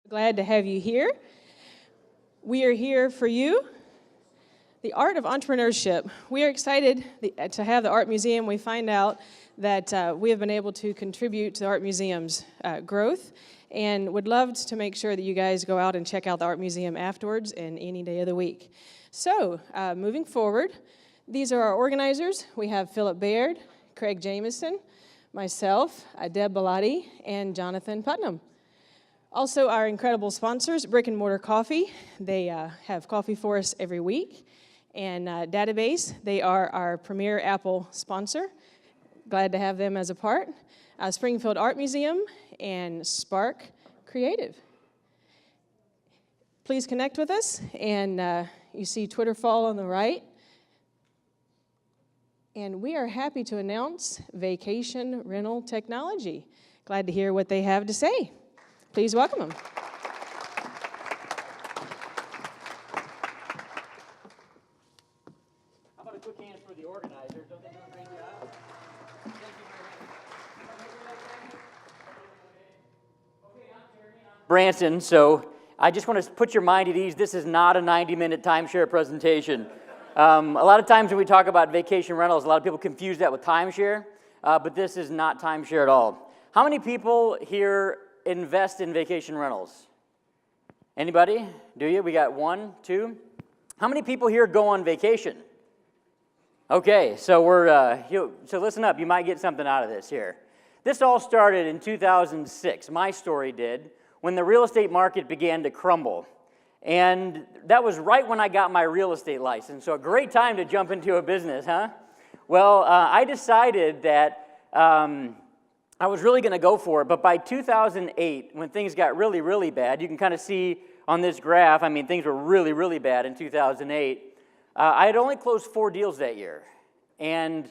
Glad to have you here. We are here for you. The art of entrepreneurship. We are excited to have the Art Museum. We find out that we have been able to contribute to the Art Museum's growth and would love to make sure that you guys go out and check out the Art Museum afterwards and any day of the week. So, moving forward, these are our organizers. We have Philip Baird, Craig Jameson, myself, Deb Bellotti, and Jonathan Putnam. Also, our incredible sponsors, Brick and Mortar Coffee. They have coffee for us every week. And Database, they are our premier Apple sponsor. Glad to have them as a part. Springfield Art Museum and Spark Creative. Please connect with us. And you see Twitter Fall on the right. And we are happy to announce Vacation Rental Technology. Glad to hear what they have to say. Please welcome them. How about a quick hand for the organizers? Don't they do a great job? Thank you very much. Okay, I'm Jeremy. I'm Branson, so I just want to put your mind at ease. This is not a 90-minute timeshare presentation. A lot of times when we talk about vacation rentals, a lot of people confuse that with timeshare, but this is not timeshare at all. How many people here invest in vacation rentals? Anybody? Do you? We got one, two. How many people here go on vacation? Okay, so so listen up. You might get something out of this here. This all started in 2006. My story did, when the real estate market began to crumble. And that was right when I got my real estate license. So a great time to jump into a business, huh? Well, I decided that I was really going to go for it, but by 2008, when things got really, really bad, you can kind of see on this graph, I mean, things were really, really bad in 2008. I had only closed 4 deals that year, and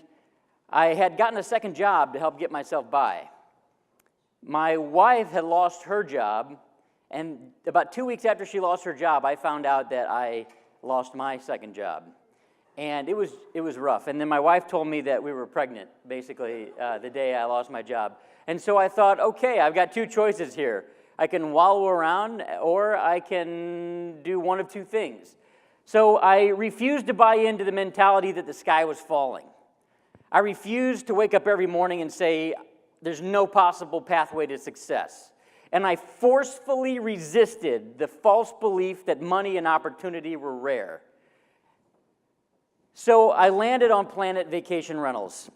I had gotten a second job to help get myself by. My wife had lost her job, and about 2 weeks after she lost her job, I found out that I lost my second job. And it was rough. And then my wife told me that we were pregnant, basically, the day I lost my job. And so I thought, okay, I've got 2 choices here. I can wallow around, or I can do one of 2 things. So I refused to buy into the mentality that the sky was falling. I refused to wake up every morning and say, there's no possible pathway to success. And I forcefully resisted the false belief that money and opportunity were rare. So I landed on Planet Vacation Rentals.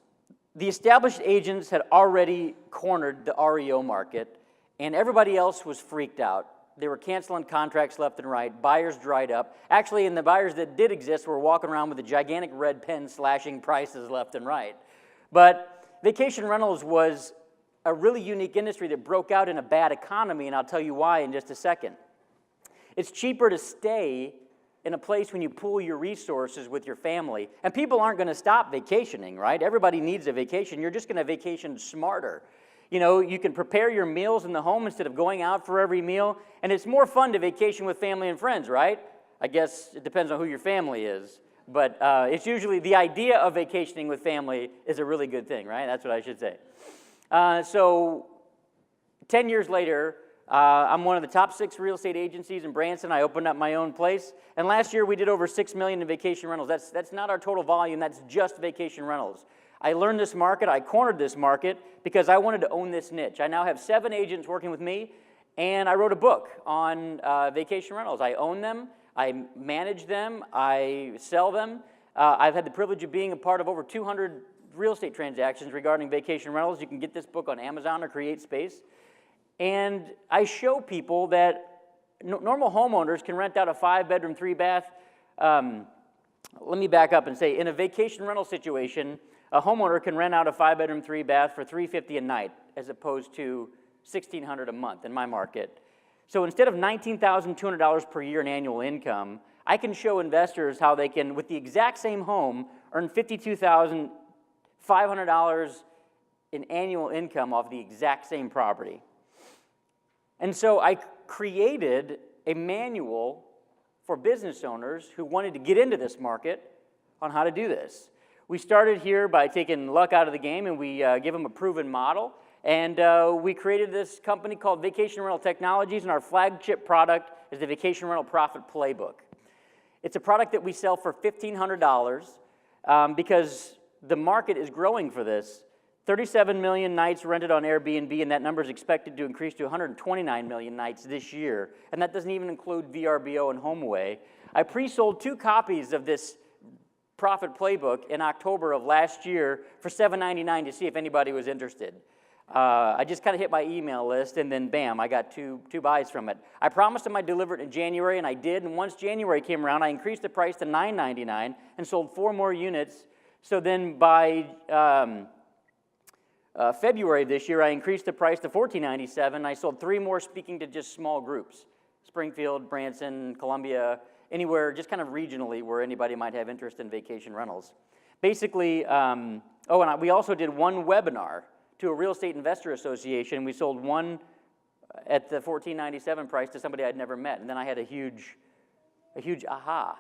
The established agents had already cornered the REO market, and everybody else was freaked out. They were canceling contracts left and right. Buyers dried up. Actually, and the buyers that did exist were walking around with a gigantic red pen slashing prices left and right. But vacation rentals was a really unique industry that broke out in a bad economy, and I'll tell you why in just a second. It's cheaper to stay in a place when you pool your resources with your family. And people aren't going to stop vacationing, right? Everybody needs a vacation. You're just going to vacation smarter. You know, you can prepare your meals in the home instead of going out for every meal. And it's more fun to vacation with family and friends, right? I guess it depends on who your family is. But it's usually the idea of vacationing with family is a really good thing, right? That's what I should say. So 10 years later, I'm one of the top 6 real estate agencies in Branson. I opened up my own place. And last year, we did over $6 million in vacation rentals. That's not our total volume. That's just vacation rentals. I learned this market. I cornered this market because I wanted to own this niche. I now have 7 agents working with me, and I wrote a book on vacation rentals. I own them. I manage them. I sell them. I've had the privilege of being a part of over 200 real estate transactions regarding vacation rentals. You can get this book on Amazon or Create Space. And I show people that normal homeowners can rent out a 5-bedroom, 3-bath. Let me back up and say, in a vacation rental situation, a homeowner can rent out a 5-bedroom, 3-bath for $350 a night, as opposed to $1,600 a month in my market. So instead of $19,200 per year in annual income, I can show investors how they can, with the exact same home, earn $52,500 in annual income off the exact same property. And so I created a manual for business owners who wanted to get into this market on how to do this. We started here by taking luck out of the game, and we give them a proven model. And we created this company called Vacation Rental Technologies, and our flagship product is the Vacation Rental Profit Playbook. It's a product that we sell for $1,500 because the market is growing for this. 37 million nights rented on Airbnb, and that number is expected to increase to 129 million nights this year, and that doesn't even include VRBO and HomeAway. I pre-sold 2 copies of this Profit Playbook in October of last year for $7.99 to see if anybody was interested. I just kind of hit my email list, and then bam, I got two buys from it. I promised them I'd deliver it in January, and I did, and once January came around, I increased the price to $9.99 and sold 4 more units. So then by February this year, I increased the price to $14.97. I sold 3 more, speaking to just small groups: Springfield, Branson, Columbia, anywhere, just kind of regionally where anybody might have interest in vacation rentals. Basically, and we also did 1 webinar to a real estate investor association. We sold 1 at the $14.97 price to somebody I'd never met, and then I had a huge aha.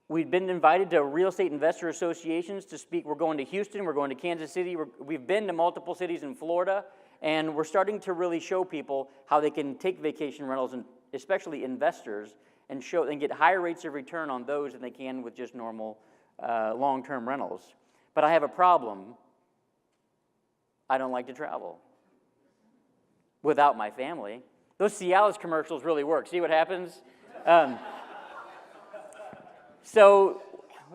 We've been invited to real estate investor associations to speak. We're going to Houston, we're going to Kansas City, we've been to multiple cities in Florida, and we're starting to really show people how they can take vacation rentals, and especially investors, and get higher rates of return on those than they can with just normal long-term rentals. But I have a problem. I don't like to travel without my family. Those Cialis commercials really work. See what happens? So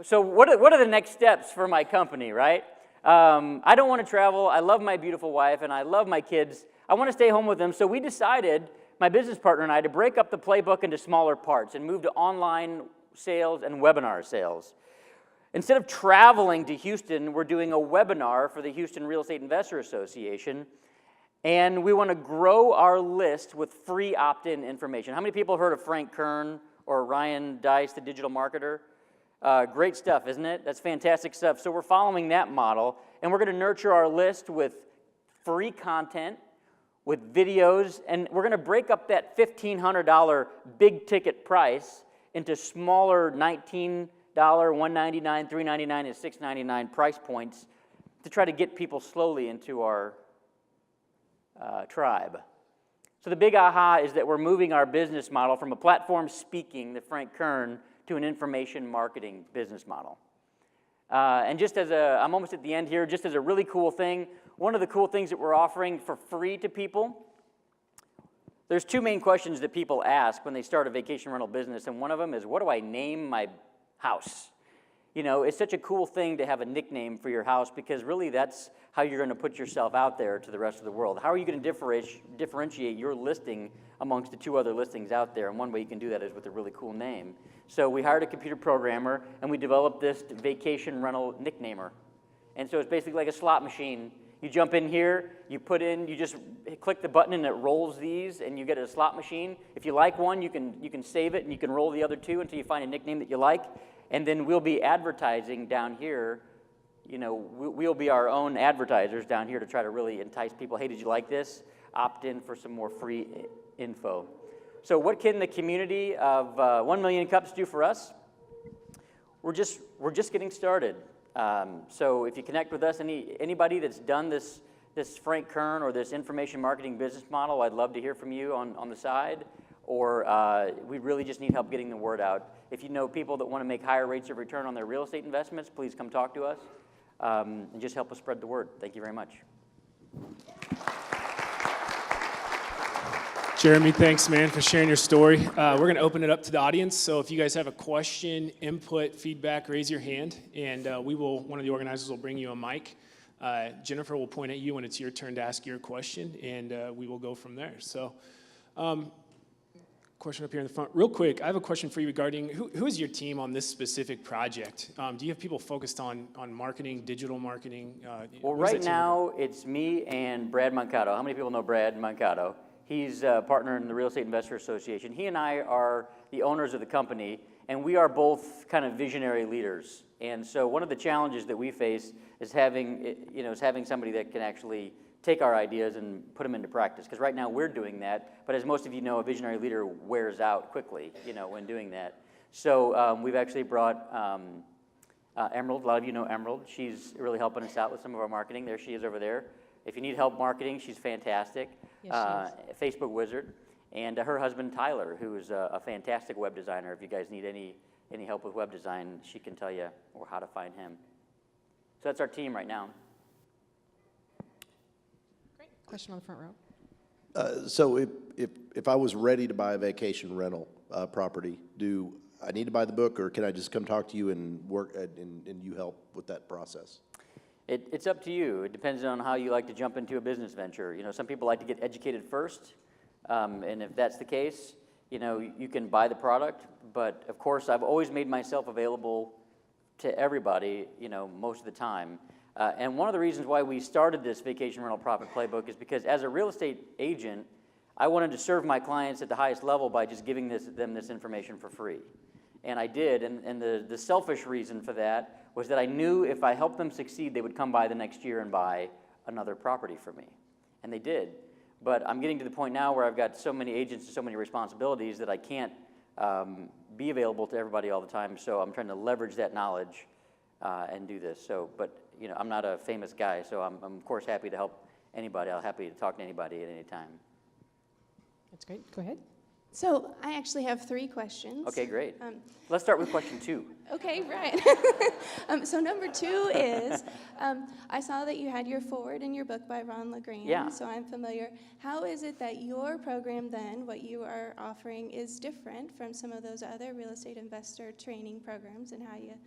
what are the next steps for my company, right? I don't want to travel. I love my beautiful wife, and I love my kids. I want to stay home with them. So we decided, my business partner and I, to break up the playbook into smaller parts and move to online sales and webinar sales. Instead of traveling to Houston, we're doing a webinar for the Houston Real Estate Investor Association, and we want to grow our list with free opt-in information. How many people have heard of Frank Kern or Ryan Dice, the digital marketer? Great stuff, isn't it? That's fantastic stuff. So we're following that model, and we're going to nurture our list with free content, with videos, and we're going to break up that $1,500 big ticket price into smaller $19, $199, $399, and $699 price points to try to get people slowly into our tribe. So the big aha is that we're moving our business model from a platform speaking, the Frank Kern, to an information marketing business model. And just as I'm almost at the end here, just as a really cool thing, one of the cool things that we're offering for free to people, there's 2 main questions that people ask when they start a vacation rental business, and one of them is, what do I name my house? You know, it's such a cool thing to have a nickname for your house, because really that's how you're going to put yourself out there to the rest of the world. How are you going to differentiate your listing amongst the 2 other listings out there? And one way you can do that is with a really cool name. So we hired a computer programmer, and we developed this vacation rental nicknamer. And so it's basically like a slot machine. You jump in here, you just click the button, and it rolls these, and you get a slot machine. If you like one, you can save it, and you can roll the other 2 until you find a nickname that you like. And then we'll be advertising down here. You know, we'll be our own advertisers down here to try to really entice people. Hey, did you like this? Opt in for some more free info. So what can the community of 1 Million Cups do for us? We're just getting started. So if you connect with us, anybody that's done this Frank Kern or this information marketing business model, I'd love to hear from you on the side. Or we really just need help getting the word out. If you know people that want to make higher rates of return on their real estate investments, please come talk to us and just help us spread the word. Thank you very much. Jeremy, thanks, man, for sharing your story. We're going to open it up to the audience. So if you guys have a question, input, feedback, raise your hand, and one of the organizers will bring you a mic. Jennifer will point at you when it's your turn to ask your question, and we will go from there. So, question up here in the front. Real quick, I have a question for you regarding who is your team on this specific project? Do you have people focused on marketing, digital marketing? Well, right now, it's me and Brad Mancato. How many people know Brad Mancato? He's a partner in the Real Estate Investor Association. He and I are the owners of the company, and we are both kind of visionary leaders. And so one of the challenges that we face is having somebody that can actually take our ideas and put them into practice. Because right now we're doing that, but as most of you know, a visionary leader wears out quickly, when doing that. So we've actually brought Emerald, a lot of you know Emerald. She's really helping us out with some of our marketing. There she is over there. If you need help marketing, she's fantastic. Yes, she Facebook wizard. And her husband, Tyler, who is a fantastic web designer. If you guys need any help with web design, she can tell you or how to find him. So that's our team right now. Great. Question on the front row. So if I was ready to buy a vacation rental property, do I need to buy the book, or can I just come talk to you and work and you help with that process? It's up to you. It depends on how you like to jump into a business venture. You know, some people like to get educated first, and if that's the case, you know, you can buy the product. But of course, I've always made myself available to everybody, you know, most of the time. And one of the reasons why we started this Vacation Rental Profit Playbook is because as a real estate agent, I wanted to serve my clients at the highest level by just giving them this information for free. And I did, and the selfish reason for that was that I knew if I helped them succeed, they would come by the next year and buy another property for me. And they did. But I'm getting to the point now where I've got so many agents and so many responsibilities that I can't be available to everybody all the time, so I'm trying to leverage that knowledge and do this. So, but you know, I'm not a famous guy, so I'm of course happy to help anybody. I'm happy to talk to anybody at any time. That's great. Go ahead. So I actually have 3 questions. Okay, great. Let's start with question 2. Okay, right. So number 2 is, I saw that you had your forward in your book by Ron LeGrand, Yeah. so I'm familiar. How is it that your program then, what you are offering, is different from some of those other real estate investor training programs and how you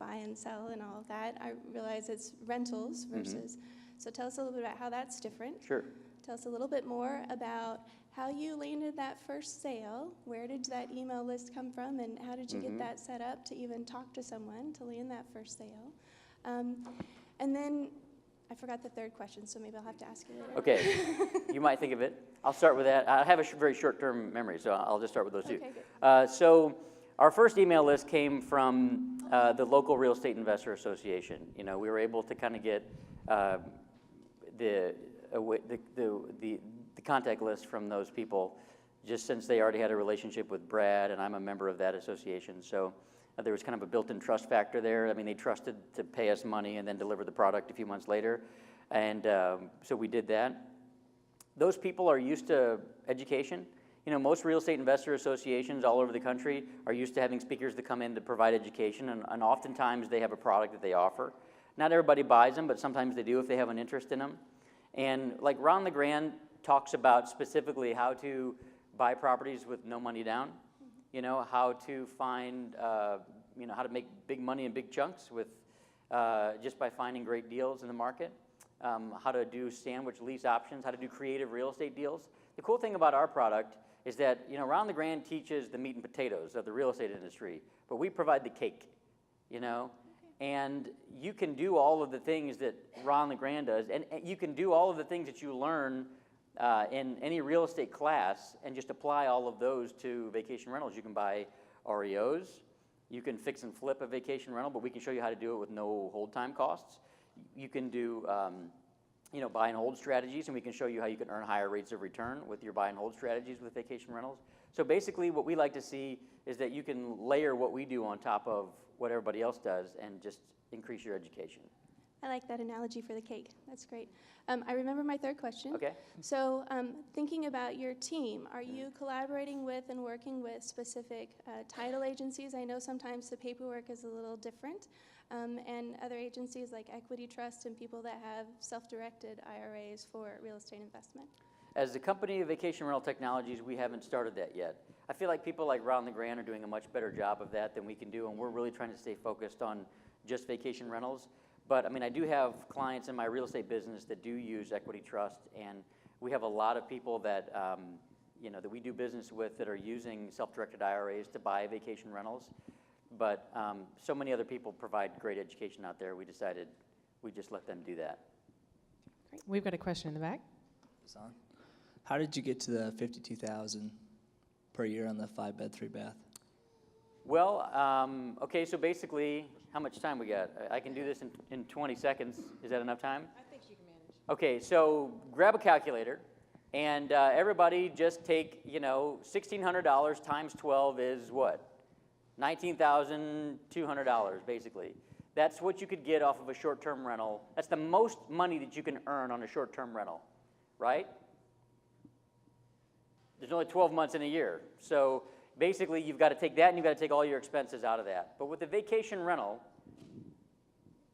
buy and sell and all of that? I realize it's rentals versus, so tell us a little bit about how that's different. Sure. Tell us a little bit more about how you landed that first sale. Where did that email list come from, and how did you get that set up to even talk to someone to land that first sale? And then I forgot the third question, so maybe I'll have to ask you later. Okay, you might think of it. I'll start with that. I have a very short-term memory, so I'll just start with those 2. Okay, good. So our first email list came from the local Real Estate Investor Association. You know, we were able to kind of get the contact list from those people, just since they already had a relationship with Brad, and I'm a member of that association. So there was kind of a built-in trust factor there. I mean, they trusted to pay us money and then deliver the product a few months later. And so we did that. Those people are used to education. You know, most real estate investor associations all over the country are used to having speakers that come in to provide education, and oftentimes they have a product that they offer. Not everybody buys them, but sometimes they do if they have an interest in them. And like Ron LeGrand talks about specifically how to buy properties with no money down, you know, how to find, you know, how to make big money in big chunks with just by finding great deals in the market, how to do sandwich lease options, how to do creative real estate deals. The cool thing about our product is that, you know, Ron LeGrand teaches the meat and potatoes of the real estate industry, but we provide the cake, you know. And you can do all of the things that Ron LeGrand does, and you can do all of the things that you learn in any real estate class and just apply all of those to vacation rentals. You can buy REOs, you can fix and flip a vacation rental, but we can show you how to do it with no hold time costs. You can do you know, buy and hold strategies, and we can show you how you can earn higher rates of return with your buy and hold strategies with vacation rentals. So basically what we like to see is that you can layer what we do on top of what everybody else does and just increase your education. I like that analogy for the cake. That's great. I remember my third question. Okay. So thinking about your team, are you collaborating with and working with specific title agencies? I know sometimes the paperwork is a little different, and other agencies like Equity Trust and people that have self-directed IRAs for real estate investment. As the company of Vacation Rental Technologies, we haven't started that yet. I feel like people like Ron LeGrand are doing a much better job of that than we can do, and we're really trying to stay focused on just vacation rentals. But I mean, I do have clients in my real estate business that do use Equity Trust, and we have a lot of people that you know, that we do business with that are using self-directed IRAs to buy vacation rentals. But so many other people provide great education out there. We decided we just let them do that. Great. We've got a question in the back. On. How did you get to the $52,000 per year on the 5-bed, 3-bath? Well, okay, so basically, how much time we got? I can do this in 20 seconds. Is that enough time? I think you can manage. Okay, so grab a calculator, and everybody just take, you know, $1,600 times 12 is what? $19,200, basically. That's what you could get off of a short-term rental. That's the most money that you can earn on a short-term rental, right? There's only 12 months in a year. So basically, you've got to take that and you've got to take all your expenses out of that. But with the vacation rental,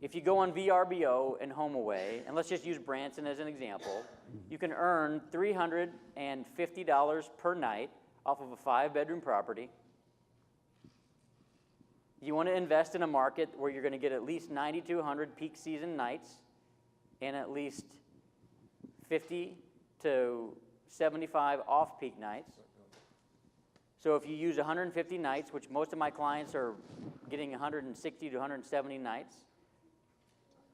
if you go on VRBO and HomeAway, and let's just use Branson as an example, you can earn $350 per night off of a 5-bedroom property. You want to invest in a market where you're going to get at least 90 to 100 peak season nights and at least 50 to 75 off-peak nights. So if you use 150 nights, which most of my clients are getting 160 to 170 nights,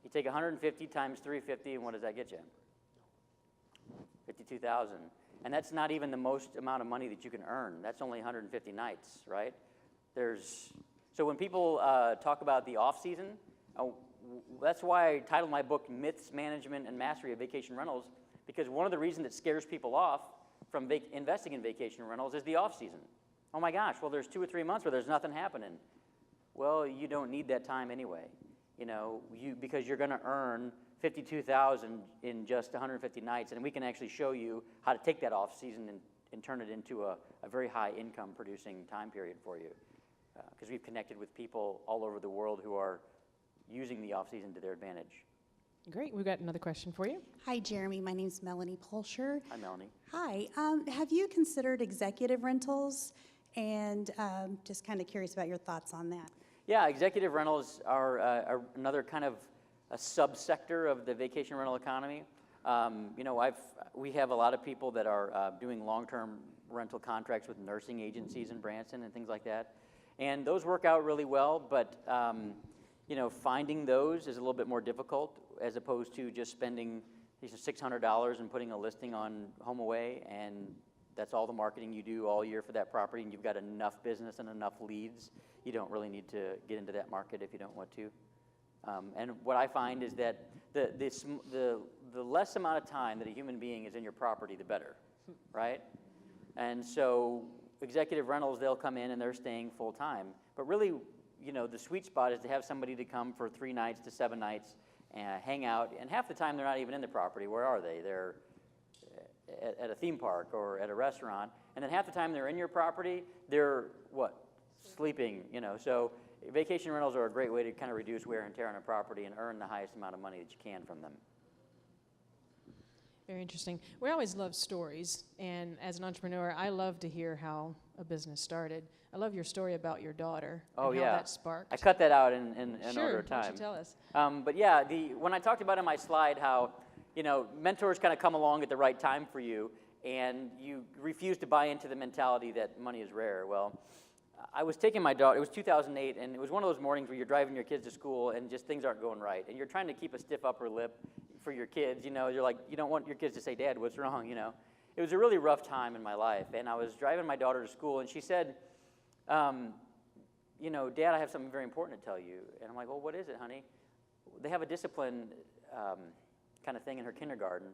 you take 150 times 350, and what does that get you? 52,000. And that's not even the most amount of money that you can earn. That's only 150 nights, right? So when people talk about the off-season, that's why I titled my book Myths, Management, and Mastery of Vacation Rentals, because one of the reasons that scares people off from investing in vacation rentals is the off-season. Oh my gosh, well, there's 2 or 3 months where there's nothing happening. Well, you don't need that time anyway, because you're going to earn $52,000 in just 150 nights, and we can actually show you how to take that off-season and turn it into a very high income producing time period for you, because we've connected with people all over the world who are using the off-season to their advantage. Great. We've got another question for you. Hi, Jeremy. My name's Melanie Pulsher. Hi, Melanie. Hi. Have you considered executive rentals? And just kind of curious about your thoughts on that. Yeah, executive rentals are another kind of a subsector of the vacation rental economy. We have a lot of people that are doing long-term rental contracts with nursing agencies in Branson and things like that. And those work out really well, but finding those is a little bit more difficult as opposed to just spending $600 and putting a listing on HomeAway, and that's all the marketing you do all year for that property, and you've got enough business and enough leads. You don't really need to get into that market if you don't want to. And what I find is that the less amount of time that a human being is in your property, the better, right? And so executive rentals, they'll come in and they're staying full time. But really, the sweet spot is to have somebody to come for 3 nights to 7 nights and hang out. And half the time they're not even in the property. Where are they? They're at a theme park or at a restaurant. And then half the time they're in your property, they're sleeping, So vacation rentals are a great way to kind of reduce wear and tear on a property and earn the highest amount of money that you can from them. Very interesting. We always love stories, and as an entrepreneur, I love to hear how a business started. I love your story about your daughter and how that sparked. I cut that out in Sure, order of time. why don't you tell us? But yeah, when I talked about in my slide how, mentors kind of come along at the right time for you, and you refuse to buy into the mentality that money is rare. Well, I was taking my daughter, it was 2008, and it was one of those mornings where you're driving your kids to school and just things aren't going right, and you're trying to keep a stiff upper lip for your kids, you're like, you don't want your kids to say, Dad, what's wrong, It was a really rough time in my life, and I was driving my daughter to school, and she said, Dad, I have something very important to tell you. And I'm like, well, what is it, honey? They have a discipline kind of thing in her kindergarten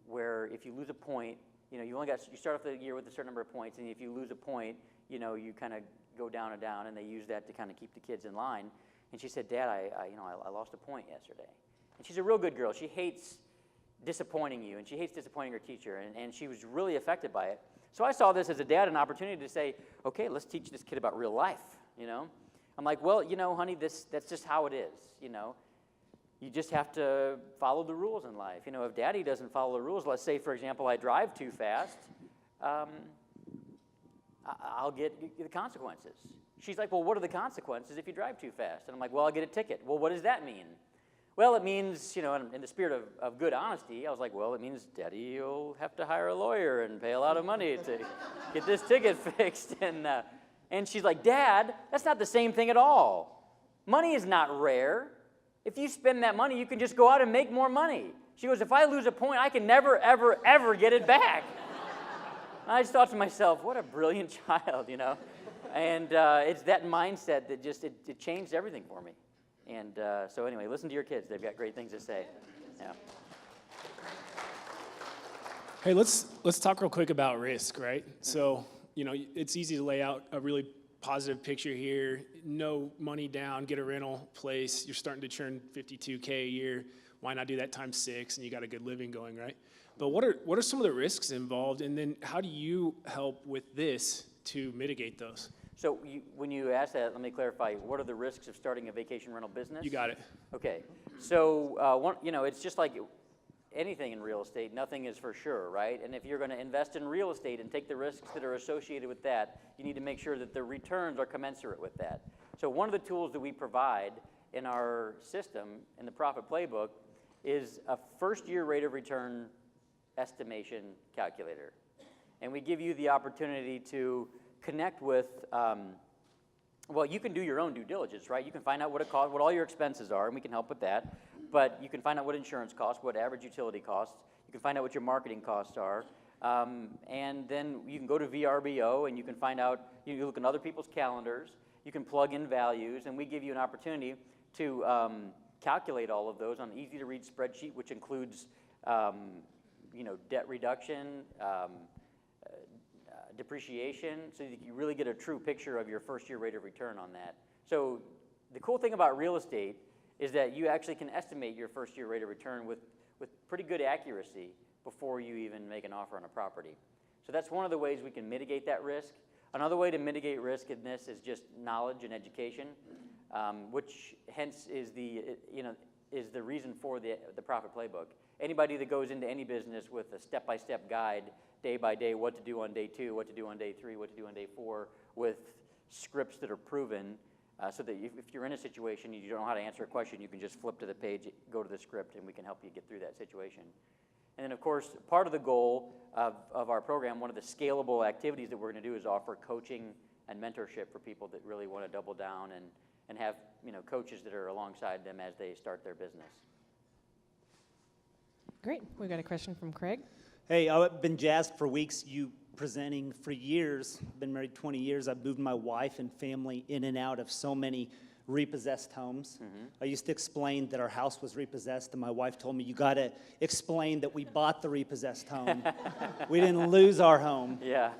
where if you lose a point, you start off the year with a certain number of points, and if you lose a point, you kind of go down and down, and they use that to kind of keep the kids in line. And she said, Dad, I lost a point yesterday. And she's a real good girl. She hates disappointing you, and she hates disappointing her teacher, and she was really affected by it. So I saw this as a dad, an opportunity to say, okay, let's teach this kid about real life, I'm like, well, honey, that's just how it is, You just have to follow the rules in life. If Daddy doesn't follow the rules, let's say, for example, I drive too fast, I'll get the consequences. She's like, well, what are the consequences if you drive too fast? And I'm like, well, I'll get a ticket. Well, what does that mean? Well, it means, in the spirit of good honesty, I was like, well, it means Daddy, you'll have to hire a lawyer and pay a lot of money to get this ticket fixed. And she's like, Dad, that's not the same thing at all. Money is not rare. If you spend that money, you can just go out and make more money. She goes, if I lose a point, I can never, ever, ever get it back. I just thought to myself, what a brilliant child, And it's that mindset that just, it changed everything for me. And so anyway, listen to your kids. They've got great things to say. Yeah. Hey, let's talk real quick about risk, right? So, it's easy to lay out a really positive picture here. No money down, get a rental place. You're starting to churn $52K a year. Why not do that times 6? And you got a good living going, right? But what are some of the risks involved? And then how do you help with this to mitigate those? So when you ask that, let me clarify. What are the risks of starting a vacation rental business? You got it. Okay. So, it's just like anything in real estate. Nothing is for sure, right? And if you're going to invest in real estate and take the risks that are associated with that, you need to make sure that the returns are commensurate with that. So one of the tools that we provide in our system, in the Profit Playbook, is a first-year rate of return estimation calculator. And we give you the opportunity to connect with, you can do your own due diligence, right? You can find out what it costs, what all your expenses are, and we can help with that. But you can find out what insurance costs, what average utility costs. You can find out what your marketing costs are. And then you can go to VRBO and you can find out, you can look at other people's calendars, you can plug in values, and we give you an opportunity to calculate all of those on an easy-to-read spreadsheet, which includes debt reduction, depreciation, so that you really get a true picture of your first-year rate of return on that. So the cool thing about real estate is that you actually can estimate your first-year rate of return with pretty good accuracy before you even make an offer on a property. So that's one of the ways we can mitigate that risk. Another way to mitigate risk in this is just knowledge and education, which hence is the reason for the Profit Playbook. Anybody that goes into any business with a step-by-step guide, day by day, what to do on day 2, what to do on day 3, what to do on day 4, with scripts that are proven, so that if you're in a situation, you don't know how to answer a question, you can just flip to the page, go to the script, and we can help you get through that situation. And then, of course, part of the goal of our program, one of the scalable activities that we're going to do is offer coaching and mentorship for people that really want to double down and have coaches that are alongside them as they start their business. Great. We've got a question from Craig. Hey, I've been jazzed for weeks, you presenting for years. Been married 20 years. I've moved my wife and family in and out of so many repossessed homes. Mm-hmm. I used to explain that our house was repossessed, and my wife told me, you got to explain that we bought the repossessed home. We didn't lose our home. Yeah.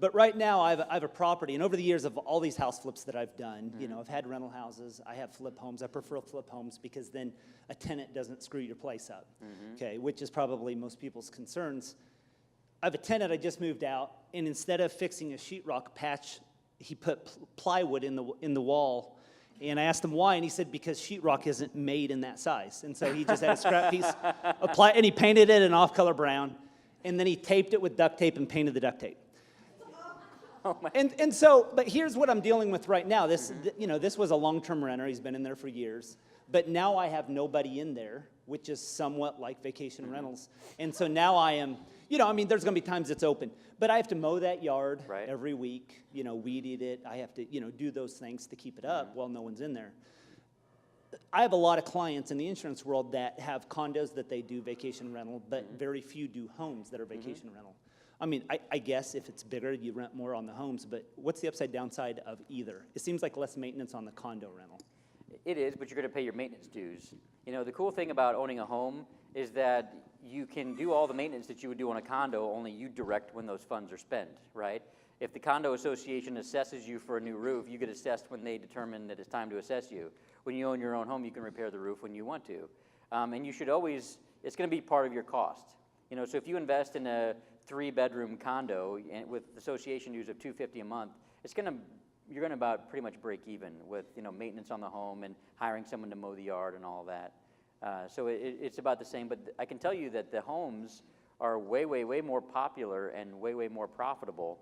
But right now, I have a property, and over the years of all these house flips that I've done, Mm-hmm. I've had rental houses, I have flip homes. I prefer flip homes because then a tenant doesn't screw your place up, Mm-hmm. okay, which is probably most people's concerns. I have a tenant, I just moved out, and instead of fixing a sheetrock patch, he put plywood in the wall. And I asked him why, and he said because sheetrock isn't made in that size. And so he just had a scrap piece, and he painted it an off-color brown, and then he taped it with duct tape and painted the duct tape. Oh my. And so, but here's what I'm dealing with right now. This, this was a long-term renter. He's been in there for years. But now I have nobody in there, which is somewhat like vacation rentals. And so now I am, there's going to be times it's open. But I have to mow that yard every week, weed eat it. I have to, do those things to keep it up while no one's in there. I have a lot of clients in the insurance world that have condos that they do vacation rental, but very few do homes that are vacation rental. I mean, I guess if it's bigger, you rent more on the homes, but what's the upside downside of either? It seems like less maintenance on the condo rental. It is, but you're going to pay your maintenance dues. The cool thing about owning a home is that you can do all the maintenance that you would do on a condo, only you direct when those funds are spent, right? If the condo association assesses you for a new roof, you get assessed when they determine that it's time to assess you. When you own your own home, you can repair the roof when you want to. And you should always, it's going to be part of your cost. So if you invest in a 3-bedroom condo with association dues of $250 a month, you're going to about pretty much break even with maintenance on the home and hiring someone to mow the yard and all that. So it's about the same. But I can tell you that the homes are way, way, way more popular and way, way more profitable.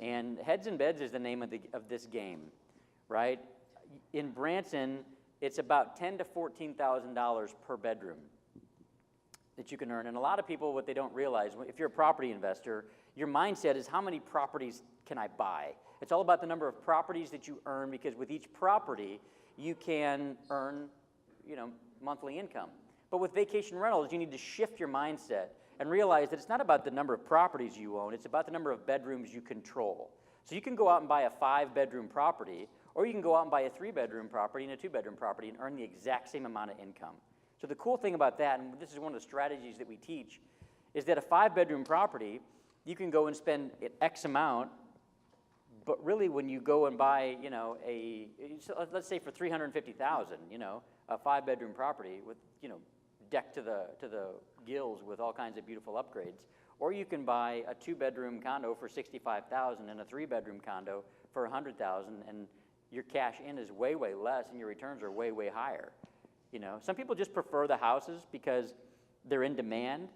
And heads and beds is the name of this game, right? In Branson, it's about $10,000 to $14,000 per bedroom that you can earn. And a lot of people, what they don't realize, if you're a property investor, your mindset is how many properties can I buy? It's all about the number of properties that you earn, because with each property, you can earn, monthly income. But with vacation rentals, you need to shift your mindset and realize that it's not about the number of properties you own, it's about the number of bedrooms you control. So you can go out and buy a 5-bedroom property, or you can go out and buy a 3-bedroom property and a 2-bedroom property and earn the exact same amount of income. So the cool thing about that, and this is one of the strategies that we teach, is that a 5-bedroom property, you can go and spend X amount But really, when you go and buy, let's say for $350,000, a 5-bedroom property with, deck to the gills with all kinds of beautiful upgrades, or you can buy a 2-bedroom condo for $65,000 and a 3-bedroom condo for $100,000, and your cash in is way, way less, and your returns are way, way higher. Some people just prefer the houses because they're in demand,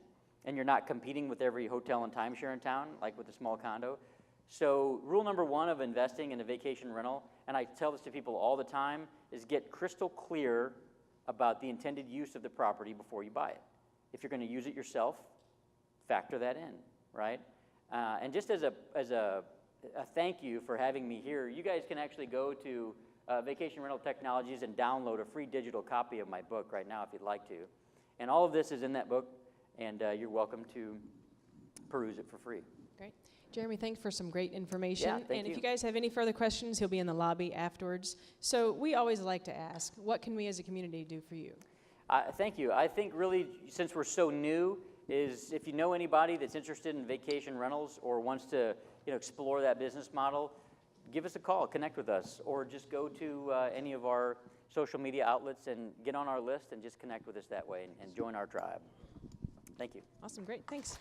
and you're not competing with every hotel and timeshare in town, like with a small condo. So rule number 1 of investing in a vacation rental, and I tell this to people all the time, is get crystal clear about the intended use of the property before you buy it. If you're going to use it yourself, factor that in, right? And just as a thank you for having me here, you guys can actually go to Vacation Rental Technologies and download a free digital copy of my book right now if you'd like to. And all of this is in that book, and you're welcome to peruse it for free. Great. Jeremy, thanks for some great information. Yeah, thank and you. if you guys have any further questions, he'll be in the lobby afterwards. So we always like to ask, what can we as a community do for you? Thank you. I think really, since we're so new, is if you know anybody that's interested in vacation rentals or wants to explore that business model, give us a call, connect with us, or just go to any of our social media outlets and get on our list and just connect with us that way and join our tribe. Thank you. Awesome, great, thanks.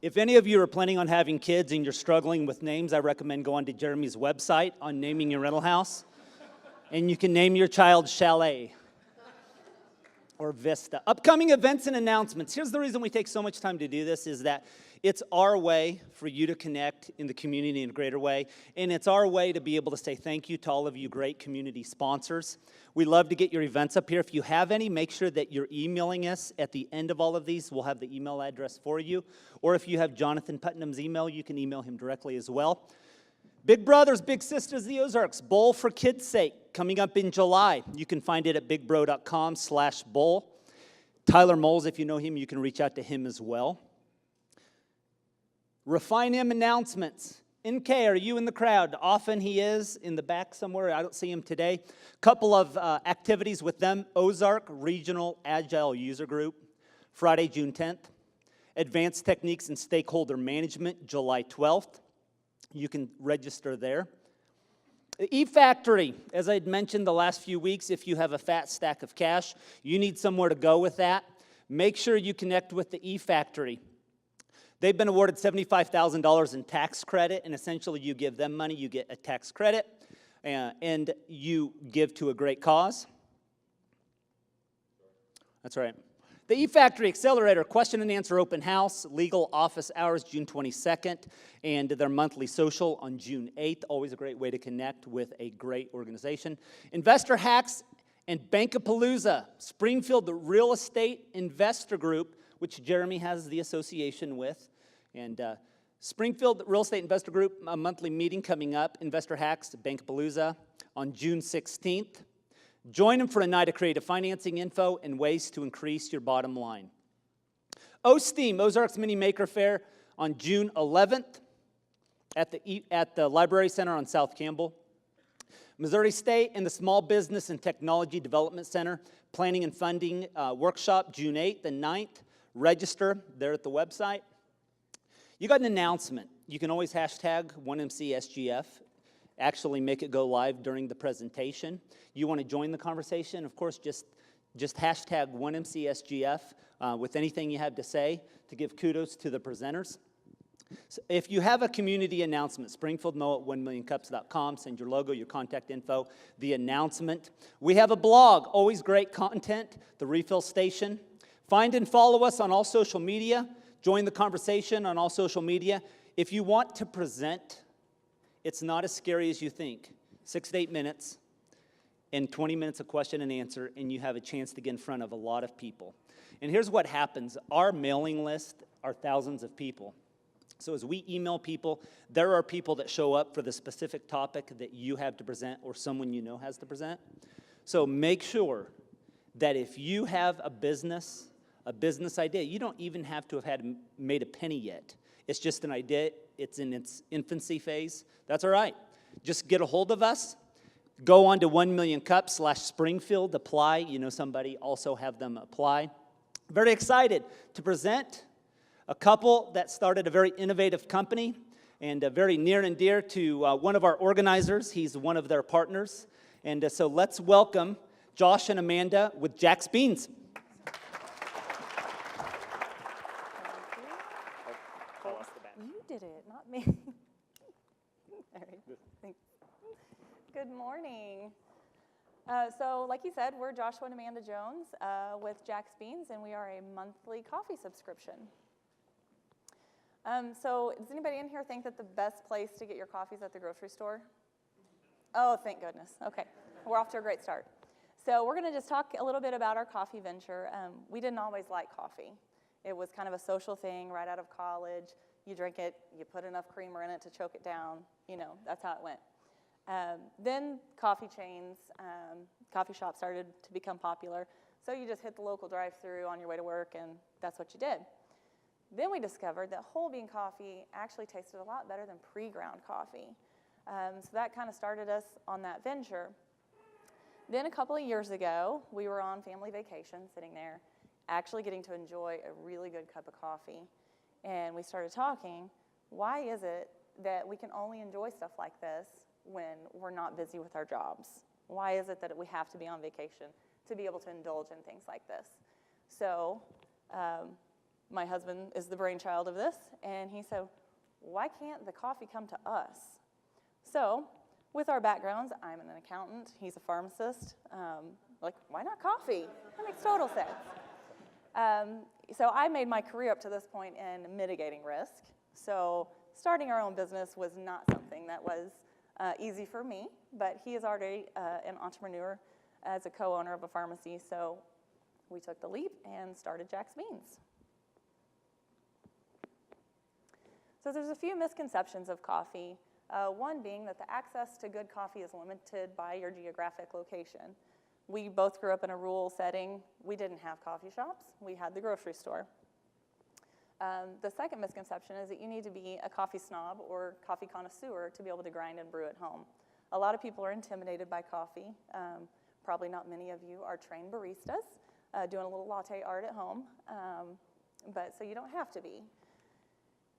If any of you are planning on having kids and you're struggling with names, I recommend going to Jeremy's website on naming your rental house. And you can name your child Chalet or Vista. Upcoming events and announcements. Here's the reason we take so much time to do this is that it's our way for you to connect in the community in a greater way. And it's our way to be able to say thank you to all of you great community sponsors. We love to get your events up here. If you have any, make sure that you're emailing us at the end of all of these. We'll have the email address for you. Or if you have Jonathan Putnam's email, you can email him directly as well. Big Brothers, Big Sisters, the Ozarks, Bowl for Kids' Sake, coming up in July. You can find it at bigbro.com/bowl. Tyler Moles, if you know him, you can reach out to him as well. Refine Him announcements. NK, are you in the crowd? Often he is in the back somewhere. I don't see him today. Couple of activities with them. Ozark Regional Agile User Group, Friday, June 10th. Advanced Techniques and Stakeholder Management, July 12th. You can register there. eFactory, as I had mentioned the last few weeks, if you have a fat stack of cash, you need somewhere to go with that, make sure you connect with the eFactory. They've been awarded $75,000 in tax credit, and essentially you give them money, you get a tax credit, and you give to a great cause. That's right. The eFactory Accelerator question and answer open house, legal office hours June 22nd, and their monthly social on June 8th. Always a great way to connect with a great organization. Investor Hacks and Bankapalooza, Springfield, the real estate investor group, which Jeremy has the association with. And Springfield Real Estate Investor Group, a monthly meeting coming up. Investor Hacks, Bankapalooza on June 16th. Join them for a night of creative financing info and ways to increase your bottom line. OSTEAM, Ozarks Mini Maker Fair, on June 11th at the Library Center on South Campbell. Missouri State and the Small Business and Technology Development Center, Planning and Funding Workshop, June 8th and 9th. Register there at the website. You got an announcement. You can always hashtag 1MCSGF. Actually make it go live during the presentation. You want to join the conversation, of course, just hashtag 1MCSGF with anything you have to say to give kudos to the presenters. So if you have a community announcement, SpringfieldMo at 1millioncups.com, send your logo, your contact info, the announcement. We have a blog, always great content, the refill station. Find and follow us on all social media. Join the conversation on all social media. If you want to present, it's not as scary as you think. 6 to 8 minutes and 20 minutes of question and answer, and you have a chance to get in front of a lot of people. And here's what happens. Our mailing list are thousands of people. So as we email people, there are people that show up for the specific topic that you have to present or someone you know has to present. So make sure that if you have a business idea, you don't even have to have made a penny yet. It's just an idea. It's in its infancy phase. That's all right. Just get a hold of us. Go on to 1millioncups/Springfield, apply. You know somebody, also have them apply. Very excited to present a couple that started a very innovative company and very near and dear to one of our organizers. He's one of their partners. And so let's welcome Josh and Amanda with Jaaks Beans. You did it, not me. All right, thanks. Good morning. So like you said, we're Joshua and Amanda Jones with Jaaks Beans, and we are a monthly coffee subscription. So does anybody in here think that the best place to get your coffee is at the grocery store? Oh, thank goodness. Okay, we're off to a great start. So we're going to just talk a little bit about our coffee venture. We didn't always like coffee. It was kind of a social thing right out of college. You drink it, you put enough creamer in it to choke it down. You know, that's how it went. Then coffee chains, coffee shops started to become popular. So you just hit the local drive-thru on your way to work, and that's what you did. Then we discovered that whole bean coffee actually tasted a lot better than pre-ground coffee. So that kind of started us on that venture. Then a couple of years ago, we were on family vacation, sitting there, actually getting to enjoy a really good cup of coffee. And we started talking, why is it that we can only enjoy stuff like this when we're not busy with our jobs? Why is it that we have to be on vacation to be able to indulge in things like this? So my husband is the brainchild of this, and he said, why can't the coffee come to us? So with our backgrounds, I'm an accountant, he's a pharmacist. Like, why not coffee? That makes total sense. So I made my career up to this point in mitigating risk. So starting our own business was not something that was easy for me, but he is already an entrepreneur as a co-owner of a pharmacy, so we took the leap and started Jaaks Beans. So there's a few misconceptions of coffee, one being that the access to good coffee is limited by your geographic location. We both grew up in a rural setting. We didn't have coffee shops. We had the grocery store. The second misconception is that you need to be a coffee snob or coffee connoisseur to be able to grind and brew at home. A lot of people are intimidated by coffee. Probably not many of you are trained baristas, doing a little latte art at home, but so you don't have to be.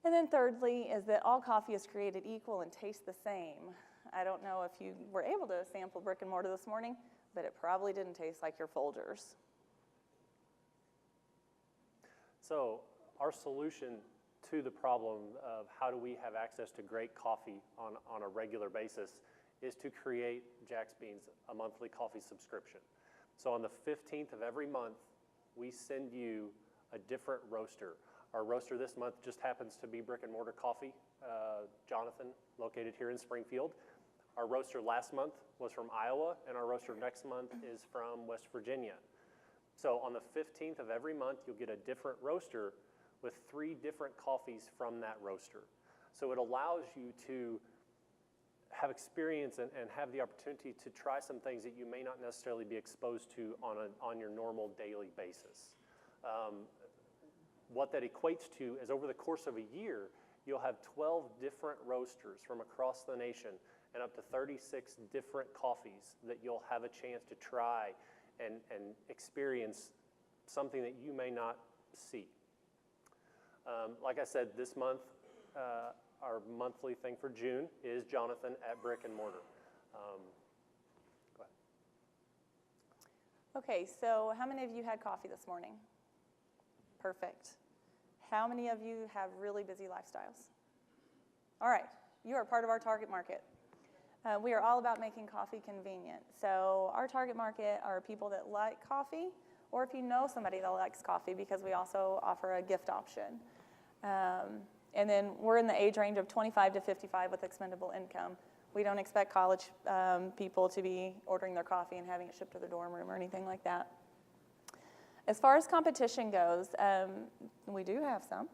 And then thirdly is that all coffee is created equal and tastes the same. I don't know if you were able to sample brick and mortar this morning, but it probably didn't taste like your Folgers. So our solution to the problem of how do we have access to great coffee on a regular basis is to create Jaaks Beans, a monthly coffee subscription. So on the 15th of every month, we send you a different roaster. Our roaster this month just happens to be Brick and Mortar Coffee, Jonathan, located here in Springfield. Our roaster last month was from Iowa, and our roaster next month is from West Virginia. So on the 15th of every month, you'll get a different roaster with 3 different coffees from that roaster. So it allows you to have experience and have the opportunity to try some things that you may not necessarily be exposed to on your normal daily basis. What that equates to is over the course of a year, you'll have 12 different roasters from across the nation and up to 36 different coffees that you'll have a chance to try and experience something that you may not see. Like I said, this month, our monthly thing for June is Jonathan at Brick and Mortar. Go ahead. Okay, so how many of you had coffee this morning? Perfect. How many of you have really busy lifestyles? All right, you are part of our target market. We are all about making coffee convenient. So our target market are people that like coffee, or if you know somebody that likes coffee, because we also offer a gift option. And then we're in the age range of 25 to 55 with expendable income. We don't expect college people to be ordering their coffee and having it shipped to their dorm room or anything like that. As far as competition goes, we do have some.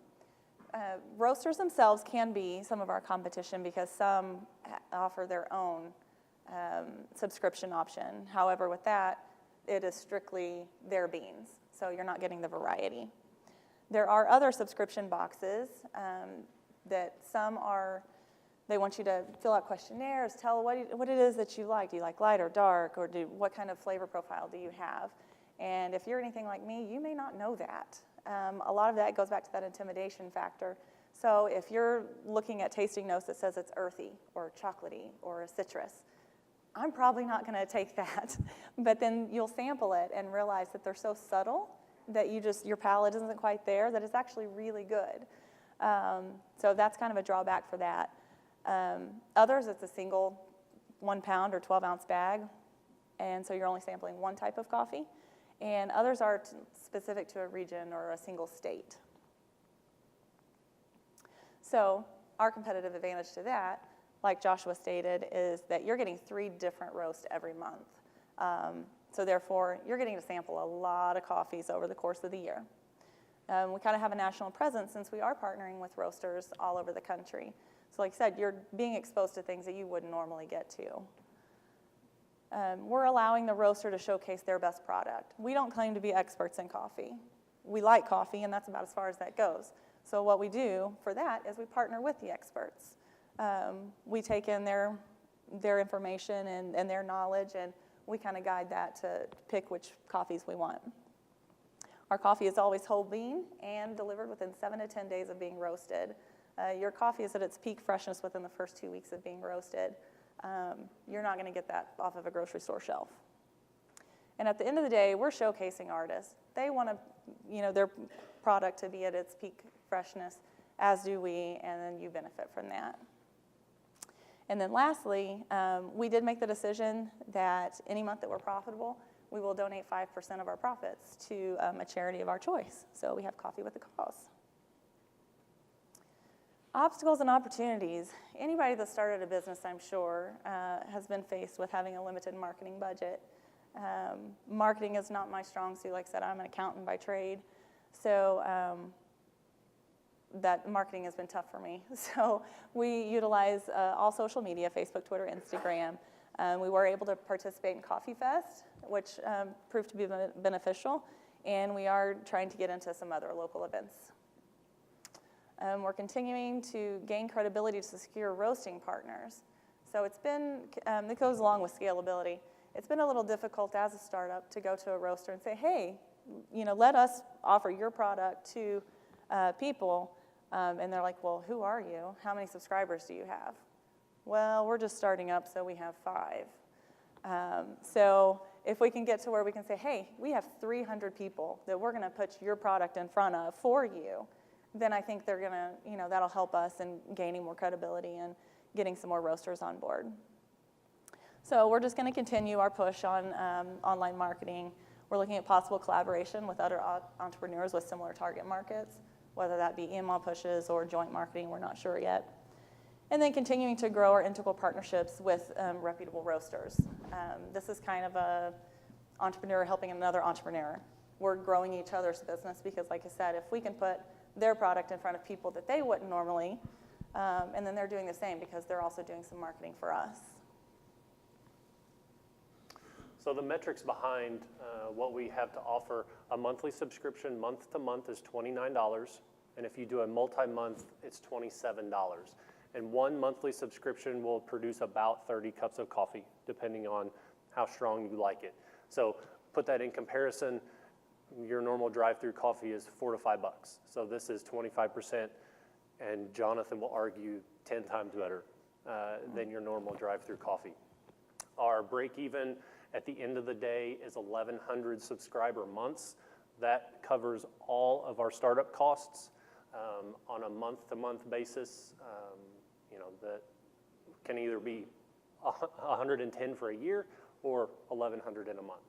Roasters themselves can be some of our competition because some offer their own subscription option. However, with that, it is strictly their beans, so you're not getting the variety. There are other subscription boxes that some are, they want you to fill out questionnaires, tell what it is that you like. Do you like light or dark, or what kind of flavor profile do you have? And if you're anything like me, you may not know that. A lot of that goes back to that intimidation factor. So if you're looking at tasting notes that says it's earthy or chocolatey or citrus, I'm probably not going to take that. But then you'll sample it and realize that they're so subtle that your palate isn't quite there, that it's actually really good. So that's kind of a drawback for that. Others, it's a single 1 pound or 12-ounce bag, and so you're only sampling one type of coffee. And others are specific to a region or a single state. So our competitive advantage to that, like Joshua stated, is that you're getting 3 different roasts every month. So therefore, you're getting to sample a lot of coffees over the course of the year. We kind of have a national presence since we are partnering with roasters all over the country. So like I said, you're being exposed to things that you wouldn't normally get to. We're allowing the roaster to showcase their best product. We don't claim to be experts in coffee. We like coffee, and that's about as far as that goes. So what we do for that is we partner with the experts. We take in their information and their knowledge, and we kind of guide that to pick which coffees we want. Our coffee is always whole bean and delivered within 7 to 10 days of being roasted. Your coffee is at its peak freshness within the first 2 weeks of being roasted. You're not going to get that off of a grocery store shelf. And at the end of the day, we're showcasing artists. They want their product to be at its peak freshness, as do we, and then you benefit from that. And then lastly, we did make the decision that any month that we're profitable, we will donate 5% of our profits to a charity of our choice. So we have Coffee with a Cause. Obstacles and opportunities. Anybody that started a business, I'm sure, has been faced with having a limited marketing budget. Marketing is not my strong suit. Like I said, I'm an accountant by trade. So that marketing has been tough for me. So we utilize all social media, Facebook, Twitter, Instagram. We were able to participate in Coffee Fest, which proved to be beneficial. And we are trying to get into some other local events. We're continuing to gain credibility to secure roasting partners. So it's been, it goes along with scalability. It's been a little difficult as a startup to go to a roaster and say, hey, let us offer your product to people. And they're like, well, who are you? How many subscribers do you have? Well, we're just starting up, so we have 5. So if we can get to where we can say, hey, we have 300 people that we're going to put your product in front of for you, then I think they're going to, that'll help us in gaining more credibility and getting some more roasters on board. So we're just going to continue our push on online marketing. We're looking at possible collaboration with other entrepreneurs with similar target markets, whether that be email pushes or joint marketing, we're not sure yet. And then continuing to grow our integral partnerships with reputable roasters. This is kind of a entrepreneur helping another entrepreneur. We're growing each other's business because, like I said, if we can put their product in front of people that they wouldn't normally, and then they're doing the same because they're also doing some marketing for us. So the metrics behind what we have to offer, a monthly subscription month to month is $29, and if you do a multi-month, it's $27. And one monthly subscription will produce about 30 cups of coffee, depending on how strong you like it. So put that in comparison, your normal drive-through coffee is $4 to $5. So this is 25%, and Jonathan will argue 10 times better than your normal drive-through coffee. Our break-even at the end of the day is 1,100 subscriber months. That covers all of our startup costs on a month-to-month basis. That can either be 110 for a year or 1,100 in a month.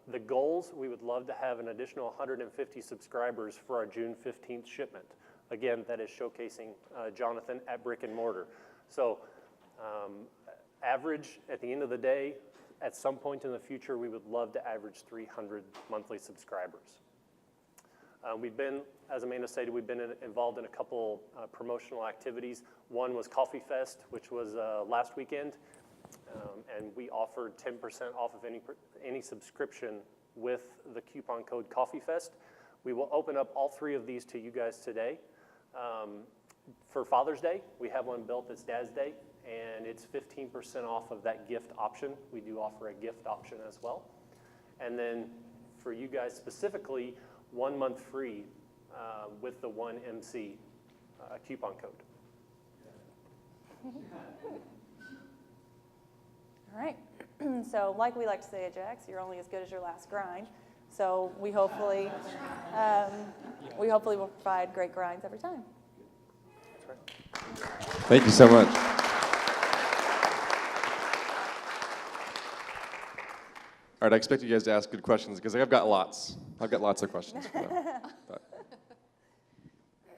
The goals, we would love to have an additional 150 subscribers for our June 15th shipment. Again, that is showcasing Jonathan at Brick and Mortar. So average at the end of the day, at some point in the future, we would love to average 300 monthly subscribers. We've been, as Amanda stated, we've been involved in a couple promotional activities. One was Coffee Fest, which was last weekend, and we offered 10% off of any subscription with the coupon code Coffee Fest. We will open up all 3 of these to you guys today. For Father's Day, we have one built that's Dad's Day, and it's 15% off of that gift option. We do offer a gift option as well. And then for you guys specifically, 1 month free with the 1MC coupon code. All right. So like we like to say at Jaaks, you're only as good as your last grind. So we hopefully will provide great grinds every time. Thank you so much. All right, I expect you guys to ask good questions because I've got lots. I've got lots of questions for them. But.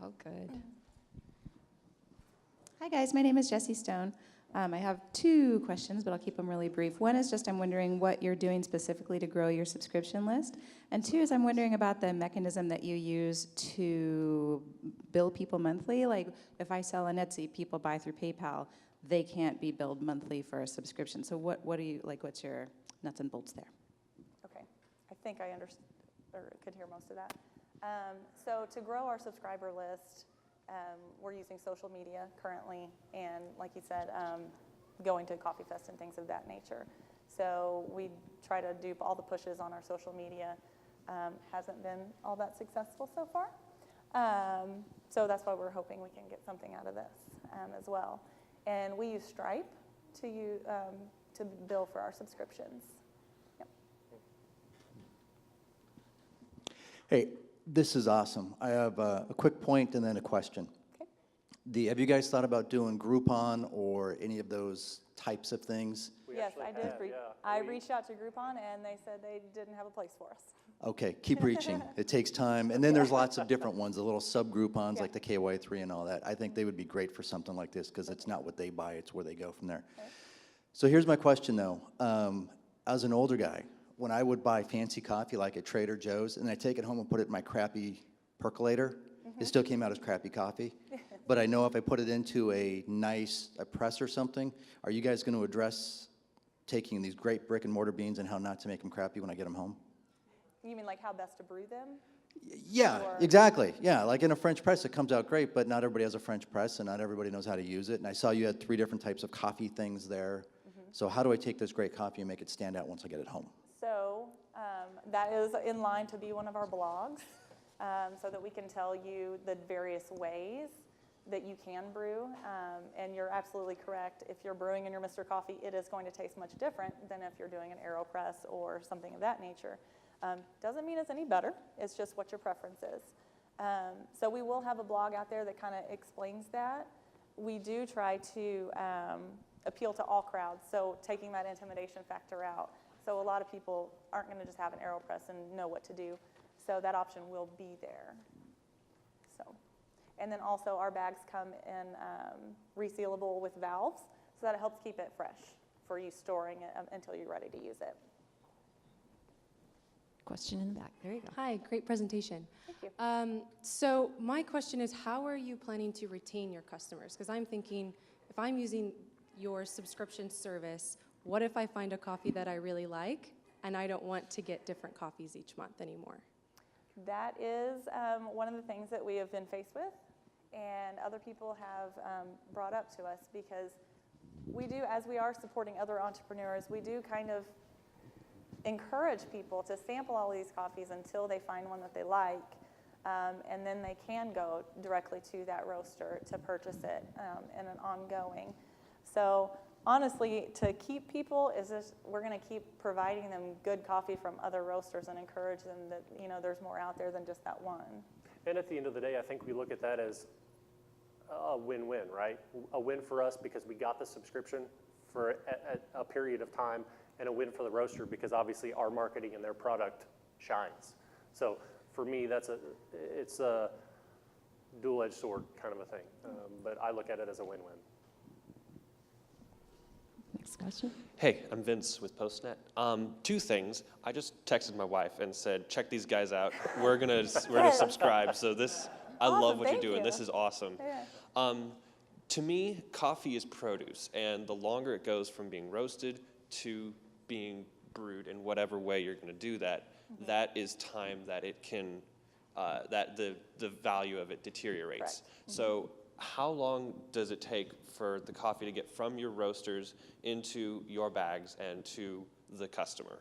Oh, good. Hi guys, my name is Jessie Stone. I have 2 questions, but I'll keep them really brief. One is just I'm wondering what you're doing specifically to grow your subscription list. And 2 is I'm wondering about the mechanism that you use to bill people monthly. Like if I sell on Etsy, people buy through PayPal, they can't be billed monthly for a subscription. So what do you, like what's your nuts and bolts there? Okay, I think I understood or could hear most of that. So to grow our subscriber list, we're using social media currently, and like you said, going to Coffee Fest and things of that nature. So we try to do all the pushes on our social media. Hasn't been all that successful so far. So that's why we're hoping we can get something out of this as well. And we use Stripe to bill for our subscriptions. Yep. Hey, this is awesome. I have a quick point and then a question. Okay. Have you guys thought about doing Groupon or any of those types of things? Yes, I did. I reached out to Groupon, and they said they didn't have a place for us. Okay, keep reaching. It takes time. And then there's lots of different ones, the little sub-Groupons like the KY3 and all that. I think they would be great for something like this because it's not what they buy, it's where they go from there. Okay. So here's my question, though. As an older guy, when I would buy fancy coffee like at Trader Joe's, and I take it home and put it in my crappy percolator, it still came out as crappy coffee. But I know if I put it into a press or something, are you guys going to address taking these great brick and mortar beans and how not to make them crappy when I get them home? You mean like how best to brew them? Yeah, exactly. Yeah, like in a French press, it comes out great, but not everybody has a French press, and not everybody knows how to use it. And I saw you had 3 different types of coffee things there. So how do I take this great coffee and make it stand out once I get it home? So that is in line to be one of our blogs, so that we can tell you the various ways that you can brew. And you're absolutely correct. If you're brewing in your Mr. Coffee, it is going to taste much different than if you're doing an AeroPress or something of that nature. Doesn't mean it's any better. It's just what your preference is. So we will have a blog out there that kind of explains that. We do try to appeal to all crowds, so taking that intimidation factor out. So a lot of people aren't going to just have an AeroPress and know what to do. So that option will be there. So, and then also our bags come in resealable with valves, so that it helps keep it fresh for you storing it until you're ready to use it. Question in the back. There you go. Hi, great presentation. Thank you. So my question is, how are you planning to retain your customers? Because I'm thinking, if I'm using your subscription service, what if I find a coffee that I really like and I don't want to get different coffees each month anymore? That is one of the things that we have been faced with, and other people have brought up to us, because we do, as we are supporting other entrepreneurs, we do kind of encourage people to sample all these coffees until they find one that they like, and then they can go directly to that roaster to purchase it in an ongoing. So honestly, to keep people is just, we're going to keep providing them good coffee from other roasters and encourage them that, you know, there's more out there than just that one. And at the end of the day, I think we look at that as a win-win, right? A win for us because we got the subscription for a period of time, and a win for the roaster because obviously our marketing and their product shines. So for me, it's a dual-edged sword kind of a thing, but I look at it as a win-win. Next question. Hey, I'm Vince with Postnet. 2 things. I just texted my wife and said, check these guys out. We're gonna subscribe. So this, I love what you're doing. This is awesome. Yeah. To me, coffee is produce, and the longer it goes from being roasted to being brewed in whatever way you're going to do that, that is time that it can, that the value of it deteriorates. So how long does it take for the coffee to get from your roasters into your bags and to the customer?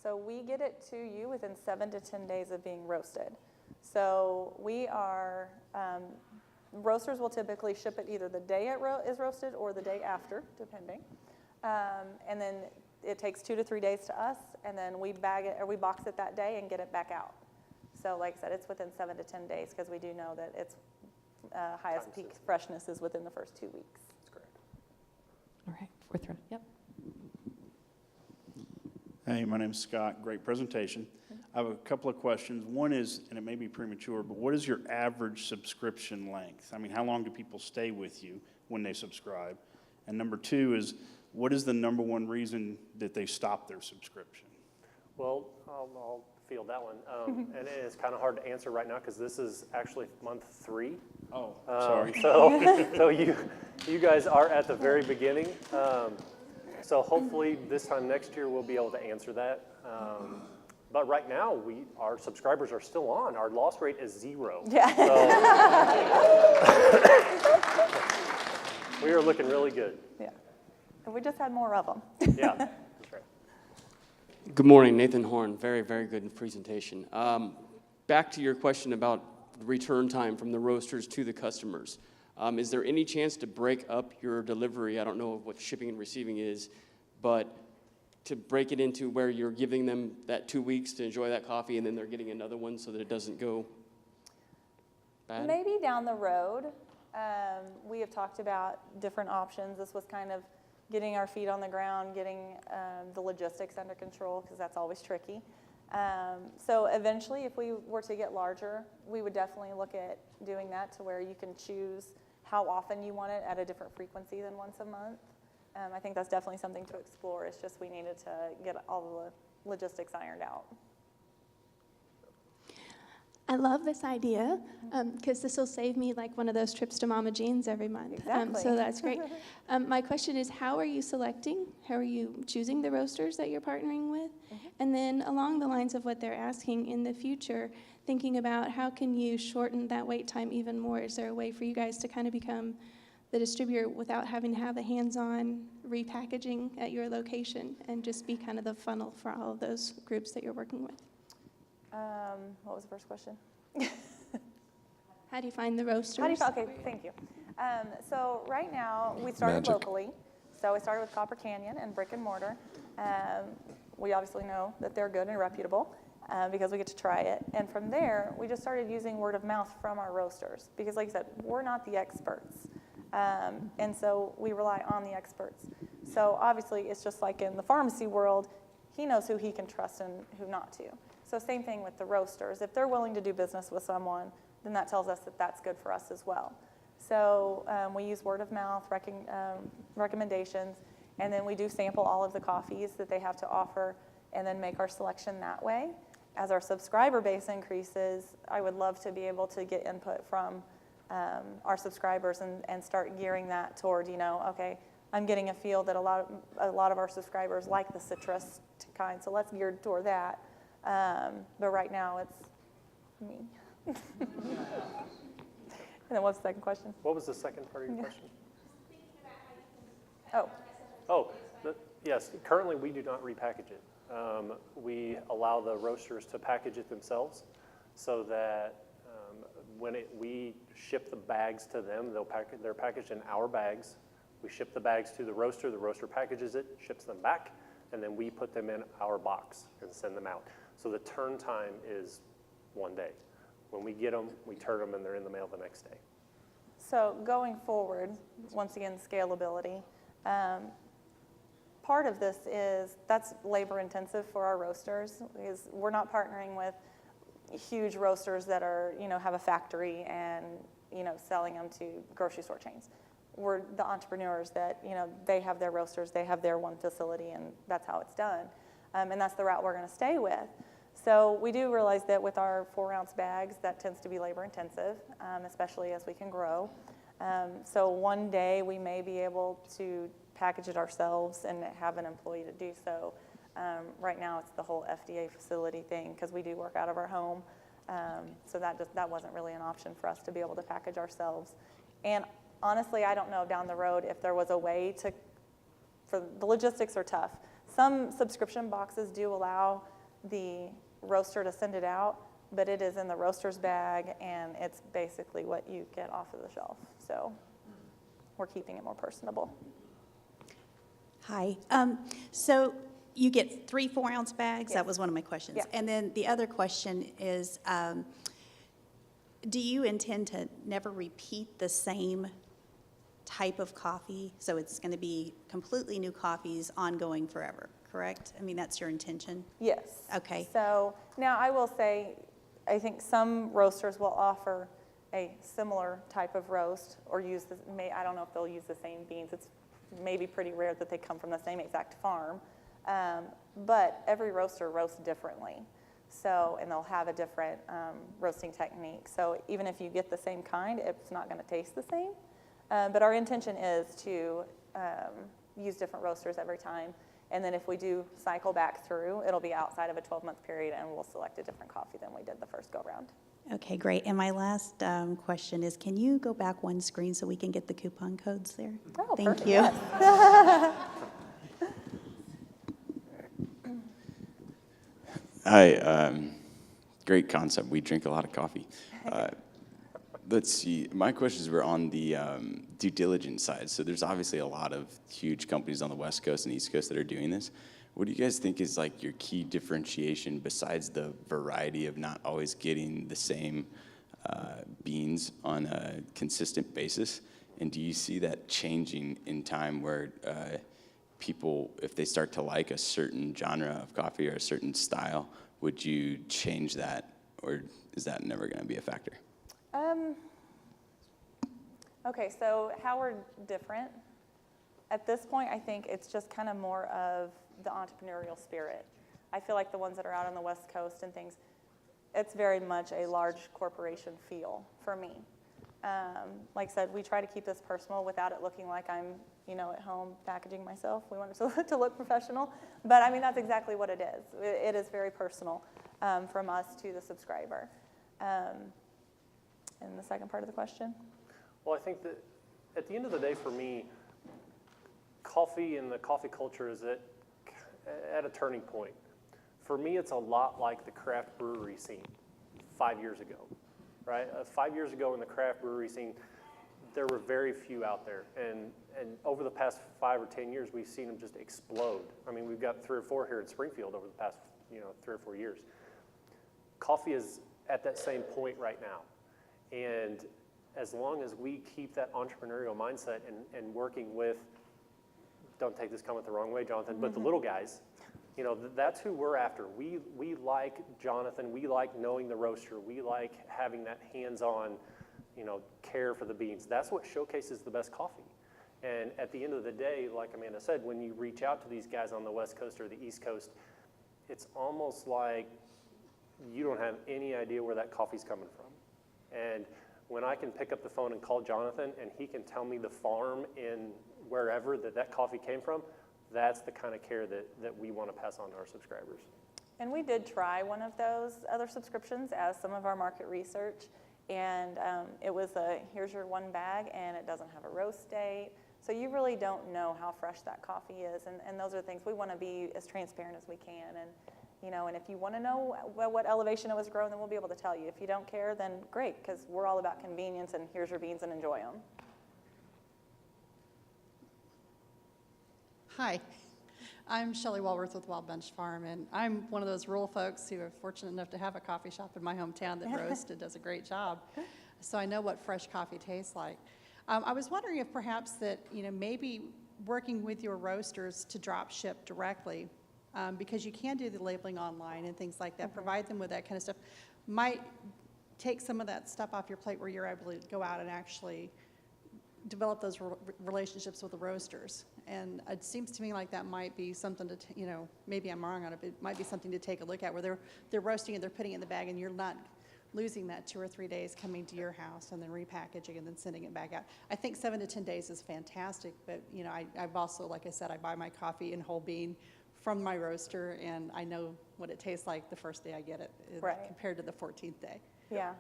So we get it to you within 7 to 10 days of being roasted. So we are, roasters will typically ship it either the day it is roasted or the day after, depending. And then it takes 2 to 3 days to us, and then we bag it, or we box it that day and get it back out. So like I said, it's within 7 to 10 days because we do know that its highest peak freshness is within the first 2 weeks. That's correct. All right, fourth row. Yep. Hey, my name's Scott. Great presentation. I have a couple of questions. One is, and it may be premature, but what is your average subscription length? I mean, how long do people stay with you when they subscribe? And number two is, what is the number one reason that they stop their subscription? Well, I'll field that one. And it's kind of hard to answer right now because this is actually month 3. Oh, sorry. So you guys are at the very beginning. So hopefully this time next year we'll be able to answer that. But right now our subscribers are still on. Our loss rate is 0. Yeah. So we are looking really good. Yeah. And we just had more of them. Yeah, that's right. Good morning, Nathan Horn. Very, very good presentation. Back to your question about return time from the roasters to the customers. Is there any chance to break up your delivery? I don't know what shipping and receiving is, but to break it into where you're giving them that 2 weeks to enjoy that coffee and then they're getting another one so that it doesn't go bad? Maybe down the road. We have talked about different options. This was kind of getting our feet on the ground, getting the logistics under control, because that's always tricky. So eventually, if we were to get larger, we would definitely look at doing that to where you can choose how often you want it at a different frequency than once a month. I think that's definitely something to explore. It's just we needed to get all the logistics ironed out. I love this idea because this will save me like one of those trips to Mama Jean's every month. Exactly. So that's great. My question is, how are you selecting? How are you choosing the roasters that you're partnering with? And then along the lines of what they're asking in the future, thinking about how can you shorten that wait time even more? Is there a way for you guys to kind of become the distributor without having to have the hands-on repackaging at your location and just be kind of the funnel for all of those groups that you're working with? What was the first question? How do you find the roasters? Okay, thank you. So right now, we started locally. So we started with Copper Canyon and Brick and Mortar. We obviously know that they're good and reputable because we get to try it. And from there, we just started using word of mouth from our roasters because, like I said, we're not the experts. And so we rely on the experts. So obviously, it's just like in the pharmacy world, he knows who he can trust and who not to. So same thing with the roasters. If they're willing to do business with someone, then that tells us that that's good for us as well. So we use word of mouth, recommendations, and then we do sample all of the coffees that they have to offer and then make our selection that way. As our subscriber base increases, I would love to be able to get input from our subscribers and start gearing that toward, okay, I'm getting a feel that a lot of our subscribers like the citrus kind, so let's gear toward that. But right now, it's me. And then what's the second question? What was the second part of your question? Yes, currently we do not repackage it. We allow the roasters to package it themselves so that when we ship the bags to them, they're packaged in our bags. We ship the bags to the roaster packages it, ships them back, and then we put them in our box and send them out. So the turn time is 1 day. When we get them, we turn them, and they're in the mail the next day. So going forward, once again, scalability. Part of this is that's labor intensive for our roasters because we're not partnering with huge roasters that are, have a factory and, selling them to grocery store chains. We're the entrepreneurs that, they have their roasters, they have their one facility, and that's how it's done. And that's the route we're going to stay with. So we do realize that with our 4-ounce bags, that tends to be labor intensive, especially as we can grow. So one day we may be able to package it ourselves and have an employee to do so. Right now it's the whole FDA facility thing because we do work out of our home. So that wasn't really an option for us to be able to package ourselves. And honestly, I don't know down the road if there was a way for the logistics are tough. Some subscription boxes do allow the roaster to send it out, but it is in the roaster's bag, and it's basically what you get off of the shelf. So we're keeping it more personable. Hi. So you get 3 4-ounce bags? Yes. That was one of my questions. Yeah. And then the other question is, do you intend to never repeat the same type of coffee? So it's going to be completely new coffees ongoing forever, correct? I mean, that's your intention? Yes. Okay. So now I will say, I think some roasters will offer a similar type of roast or use the, I don't know if they'll use the same beans. It's maybe pretty rare that they come from the same exact farm. But every roaster roasts differently. So, and they'll have a different roasting technique. So even if you get the same kind, it's not going to taste the same. But our intention is to use different roasters every time. And then if we do cycle back through, it'll be outside of a 12-month period, and we'll select a different coffee than we did the first go-round. Okay, great. And my last question is, can you go back one screen so we can get the coupon codes there? Oh, Thank perfect. you. Yes. Hi, great concept. We drink a lot of coffee. Let's see, my questions were on the due diligence side. So there's obviously a lot of huge companies on the West Coast and East Coast that are doing this. What do you guys think is like your key differentiation besides the variety of not always getting the same beans on a consistent basis? And do you see that changing in time where people, if they start to like a certain genre of coffee or a certain style, would you change that, or is that never going to be a factor? Okay, so how we're different. At this point, I think it's just kind of more of the entrepreneurial spirit. I feel like the ones that are out on the West Coast and things, it's very much a large corporation feel for me. Like I said, we try to keep this personal without it looking like I'm, at home packaging myself. We want it to look professional. But I mean, that's exactly what it is. It is very personal from us to the subscriber. And the second part of the question? Well, I think that at the end of the day, for me, coffee and the coffee culture is at a turning point. For me, it's a lot like the craft brewery scene 5 years ago, right? 5 years ago in the craft brewery scene, there were very few out there. And over the past 5 or 10 years, we've seen them just explode. I mean, we've got 3 or 4 here in Springfield over the past 3 or 4 years. Coffee is at that same point right now. And as long as we keep that entrepreneurial mindset and working with, don't take this comment the wrong way, Jonathan, but the little guys, that's who we're after. We like Jonathan. We like knowing the roaster. We like having that hands-on, care for the beans. That's what showcases the best coffee. And at the end of the day, like Amanda said, when you reach out to these guys on the West Coast or the East Coast, it's almost like you don't have any idea where that coffee's coming from. And when I can pick up the phone and call Jonathan and he can tell me the farm in wherever that coffee came from, that's the kind of care that we want to pass on to our subscribers. And we did try one of those other subscriptions as some of our market research. And it was here's your one bag, and it doesn't have a roast date. So you really don't know how fresh that coffee is. And those are things we want to be as transparent as we can. And and if you want to know what elevation it was grown, then we'll be able to tell you. If you don't care, then great, because we're all about convenience, and here's your beans and enjoy them. Hi, I'm Shelley Walworth with Wild Bunch Farm, and I'm one of those rural folks who are fortunate enough to have a coffee shop in my hometown that roasts and does a great job. So I know what fresh coffee tastes like. I was wondering if perhaps that, maybe working with your roasters to drop ship directly, because you can do the labeling online and things like that, provide them with that kind of stuff, might take some of that stuff off your plate where you're able to go out and actually develop those relationships with the roasters. And it seems to me like that might be something to, maybe I'm wrong on it, but it might be something to take a look at, where they're roasting and they're putting it in the bag, and you're not losing that 2 or 3 days coming to your house and then repackaging and then sending it back out. I think 7 to 10 days is fantastic, but I've also, like I said, I buy my coffee in whole bean from my roaster, and I know what it tastes like the first day I get it, right, compared to the 14th day. Yeah.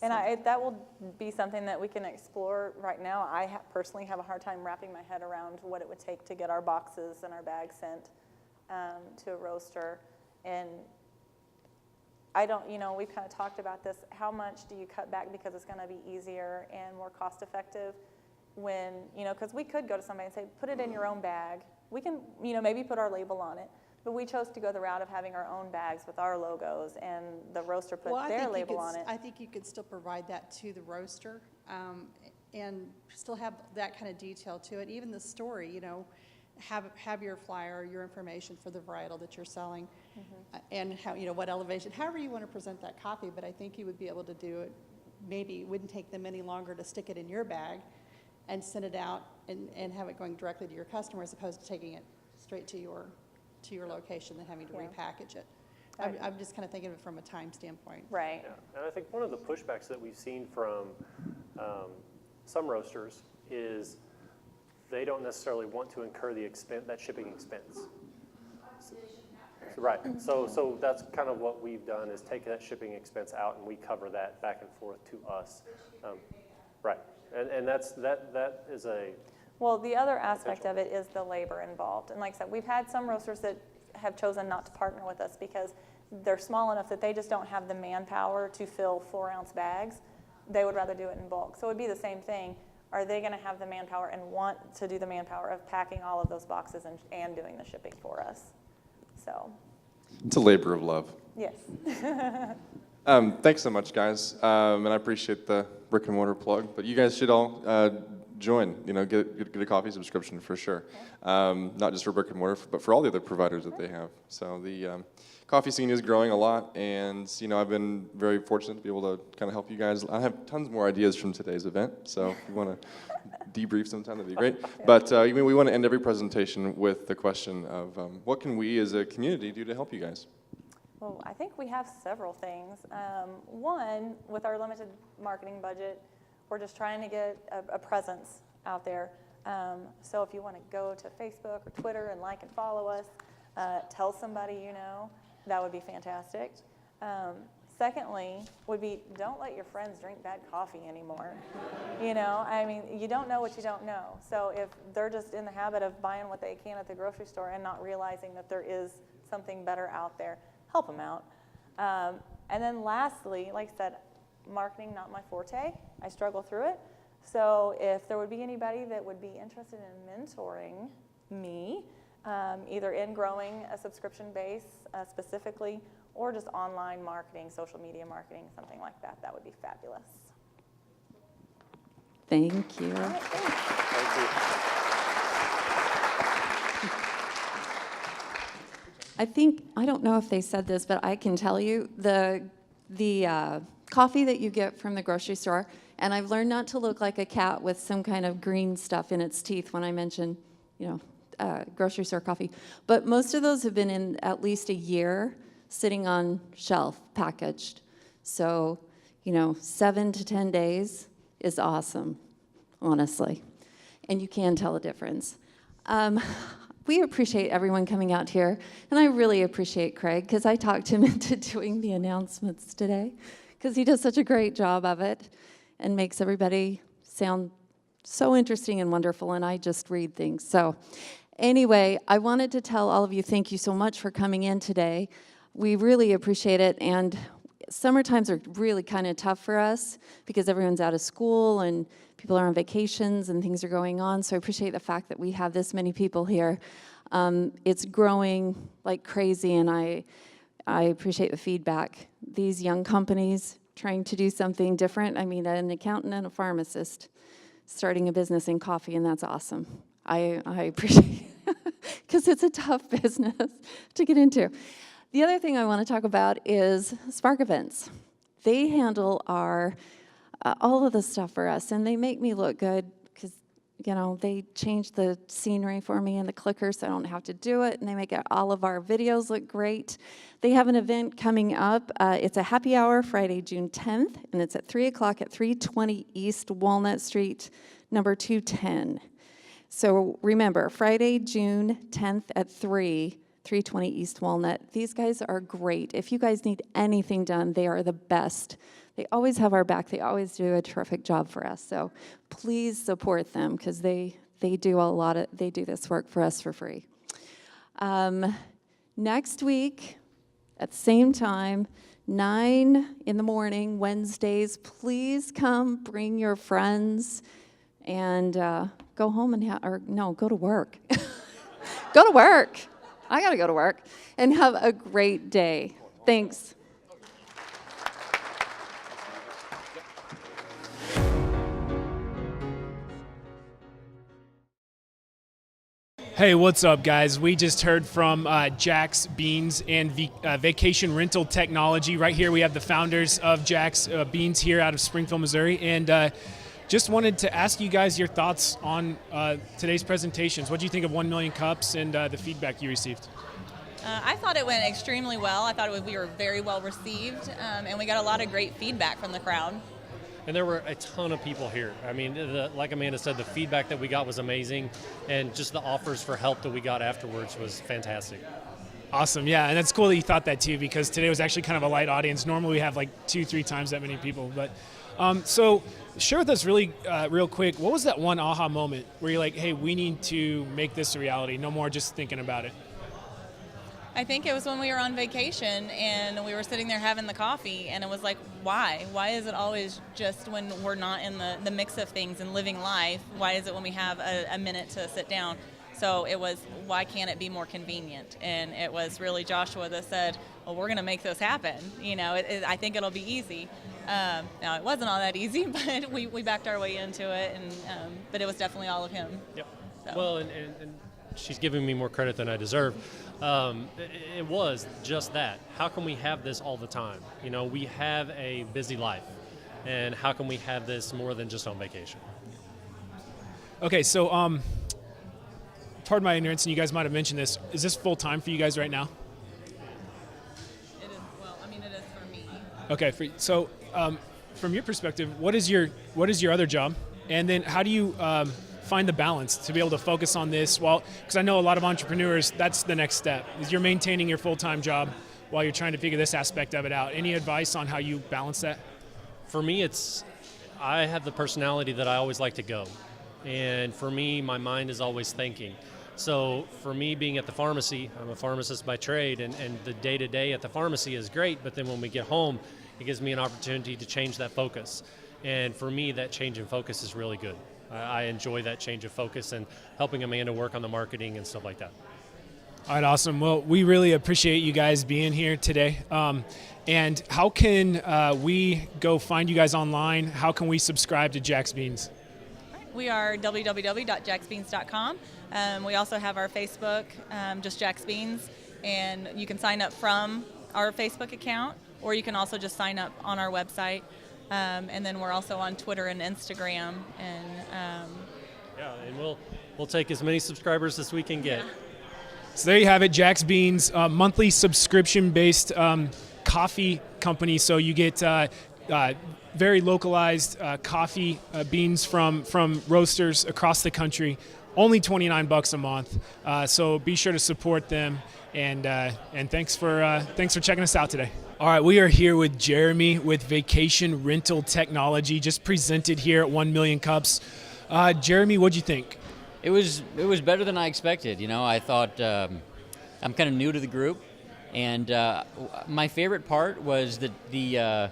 And that will be something that we can explore right now. I personally have a hard time wrapping my head around what it would take to get our boxes and our bags sent to a roaster. And I don't, we've kind of talked about this. How much do you cut back because it's going to be easier and more cost effective when, because we could go to somebody and say, put it in your own bag. We can, maybe put our label on it. But we chose to go the route of having our own bags with our logos, and the roaster put their label on it. I think you could still provide that to the roaster and still have that kind of detail to it. Even the story, have your flyer, your information for the varietal that you're selling, and how, what elevation, however you want to present that coffee. But I think you would be able to do it. Maybe it wouldn't take them any longer to stick it in your bag and send it out and have it going directly to your customer, as opposed to taking it straight to your location and having to repackage it. I'm just kind of thinking of it from a time standpoint. Right. Yeah. And I think one of the pushbacks that we've seen from some roasters is they don't necessarily want to incur the expense, that shipping expense. Right. So that's kind of what we've done, is take that shipping expense out, and we cover that back and forth to us. Right. And that is a... Well, the other aspect of it is the labor involved. And like I said, we've had some roasters that have chosen not to partner with us because they're small enough that they just don't have the manpower to fill 4-ounce bags. They would rather do it in bulk. So it would be the same thing. Are they going to have the manpower and want to do the manpower of packing all of those boxes and doing the shipping for us? So. It's a labor of love. Yes. Thanks so much, guys. And I appreciate the brick and mortar plug. But you guys should all join, get a coffee subscription for sure. Not just for brick and mortar, but for all the other providers that they have. So the coffee scene is growing a lot, and I've been very fortunate to be able to kind of help you guys. I have tons more ideas from today's event, so if you want to debrief sometime, that'd be great. But we want to end every presentation with the question of what can we as a community do to help you guys? Well, I think we have several things. One, with our limited marketing budget, we're just trying to get a presence out there. So if you want to go to Facebook or Twitter and like and follow us, tell somebody you know, that would be fantastic. Secondly, would be don't let your friends drink bad coffee anymore. You don't know what you don't know. So if they're just in the habit of buying what they can at the grocery store and not realizing that there is something better out there, help them out. And then lastly, like I said, marketing, not my forte. I struggle through it. So if there would be anybody that would be interested in mentoring me, either in growing a subscription base specifically, or just online marketing, social media marketing, something like that, that would be fabulous. Thank you. All right, thanks. Thank you. I don't know if they said this, but I can tell you, the coffee that you get from the grocery store, and I've learned not to look like a cat with some kind of green stuff in its teeth when I mention, grocery store coffee. But most of those have been in at least a year sitting on shelf, packaged. So, 7 to 10 days is awesome, honestly. And you can tell a difference. We appreciate everyone coming out here, and I really appreciate Craig, because I talked him into doing the announcements today, because he does such a great job of it and makes everybody sound so interesting and wonderful, and I just read things. So anyway, I wanted to tell all of you thank you so much for coming in today. We really appreciate it, and summer times are really kind of tough for us because everyone's out of school and people are on vacations and things are going on, so I appreciate the fact that we have this many people here. It's growing like crazy, and I appreciate the feedback. These young companies trying to do something different, an accountant and a pharmacist starting a business in coffee, and that's awesome. I appreciate it because it's a tough business to get into. The other thing I want to talk about is Spark Events. They handle our all of the stuff for us, and they make me look good because, they change the scenery for me and the clicker so I don't have to do it, and they make all of our videos look great. They have an event coming up. It's a happy hour Friday, June 10th, and it's at 3 o'clock at 320 East Walnut Street, number 210. So remember, Friday, June 10th at 320 East Walnut. These guys are great. If you guys need anything done, they are the best. They always have our back. They always do a terrific job for us. So please support them because they do this work for us for free. Next week, at the same time, 9 in the morning, Wednesdays. Please come, bring your friends, and go home and go to work. Go to work. I gotta go to work. And have a great day. Thanks. Hey, what's up, guys? We just heard from Jaaks Beans and Vacation Rental Technology. Right here, we have the founders of Jaaks Beans here out of Springfield, Missouri. And just wanted to ask you guys your thoughts on today's presentations. What do you think of 1 Million Cups and the feedback you received? I thought it went extremely well. I thought we were very well received, and we got a lot of great feedback from the crowd. And there were a ton of people here. I mean, like Amanda said, the feedback that we got was amazing, and just the offers for help that we got afterwards was fantastic. Awesome, yeah, and it's cool that you thought that too, because today was actually kind of a light audience. Normally we have like 2-3 times that many people, but so share with us really real quick, what was that one aha moment where you're like, hey, we need to make this a reality, no more just thinking about it? I think it was when we were on vacation and we were sitting there having the coffee, and it was like, why? Why is it always just when we're not in the mix of things and living life? Why is it when we have a minute to sit down? So it was, why can't it be more convenient? And it was really Joshua that said, well, we're going to make this happen. You know, I think it'll be easy. Now, it wasn't all that easy, but we backed our way into it, and but it was definitely all of him. Yep. So. Well, and she's giving me more credit than I deserve. It was just that. How can we have this all the time? You know, we have a busy life, and how can we have this more than just on vacation? Okay, so pardon my ignorance, and you guys might have mentioned this. Is this full time for you guys right now? It is. Well, I mean, it is for me. Okay, so from your perspective, what is your other job, and then how do you find the balance to be able to focus on this? Well, because I know a lot of entrepreneurs, that's the next step, is you're maintaining your full-time job while you're trying to figure this aspect of it out. Any advice on how you balance that? For me, I have the personality that I always like to go. And for me, my mind is always thinking. So for me, being at the pharmacy, I'm a pharmacist by trade, and the day-to-day at the pharmacy is great, but then when we get home, it gives me an opportunity to change that focus. And for me, that change in focus is really good. I enjoy that change of focus and helping Amanda work on the marketing and stuff like that. All right, awesome. Well, we really appreciate you guys being here today. And how can we go find you guys online? How can we subscribe to Jaaks Beans? We are www.jaaksbeans.com. We also have our Facebook, just Jaaks Beans, and you can sign up from our Facebook account, or you can also just sign up on our website. And then we're also on Twitter and Instagram, and yeah, and we'll take as many subscribers as we can get. Yeah. So there you have it, Jaaks Beans, monthly subscription-based coffee company. So you get very localized coffee beans from roasters across the country. Only $29 a month. So be sure to support them. And thanks for checking us out today. All right, we are here with Jeremy with Vacation Rental Technology, just presented here at 1 Million Cups. Jeremy, what'd you think? It was better than I expected. You know, I thought I'm kind of new to the group, and my favorite part was the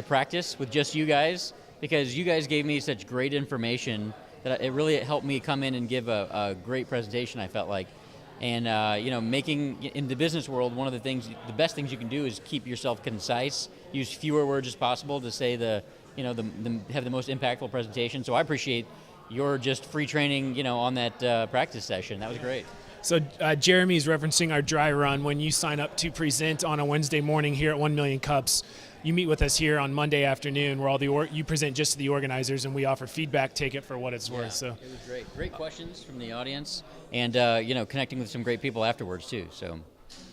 practice with just you guys, because you guys gave me such great information that it really helped me come in and give a great presentation, I felt like. And making in the business world, one of the best things you can do is keep yourself concise, use fewer words as possible to say have the most impactful presentation. So I appreciate your just free training, on that practice session. That was great. So Jeremy's referencing our dry run. When you sign up to present on a Wednesday morning here at 1 Million Cups, you meet with us here on Monday afternoon, where you present just to the organizers, and we offer feedback. Take it for what it's worth. So it was great. Great questions from the audience, and connecting with some great people afterwards too. So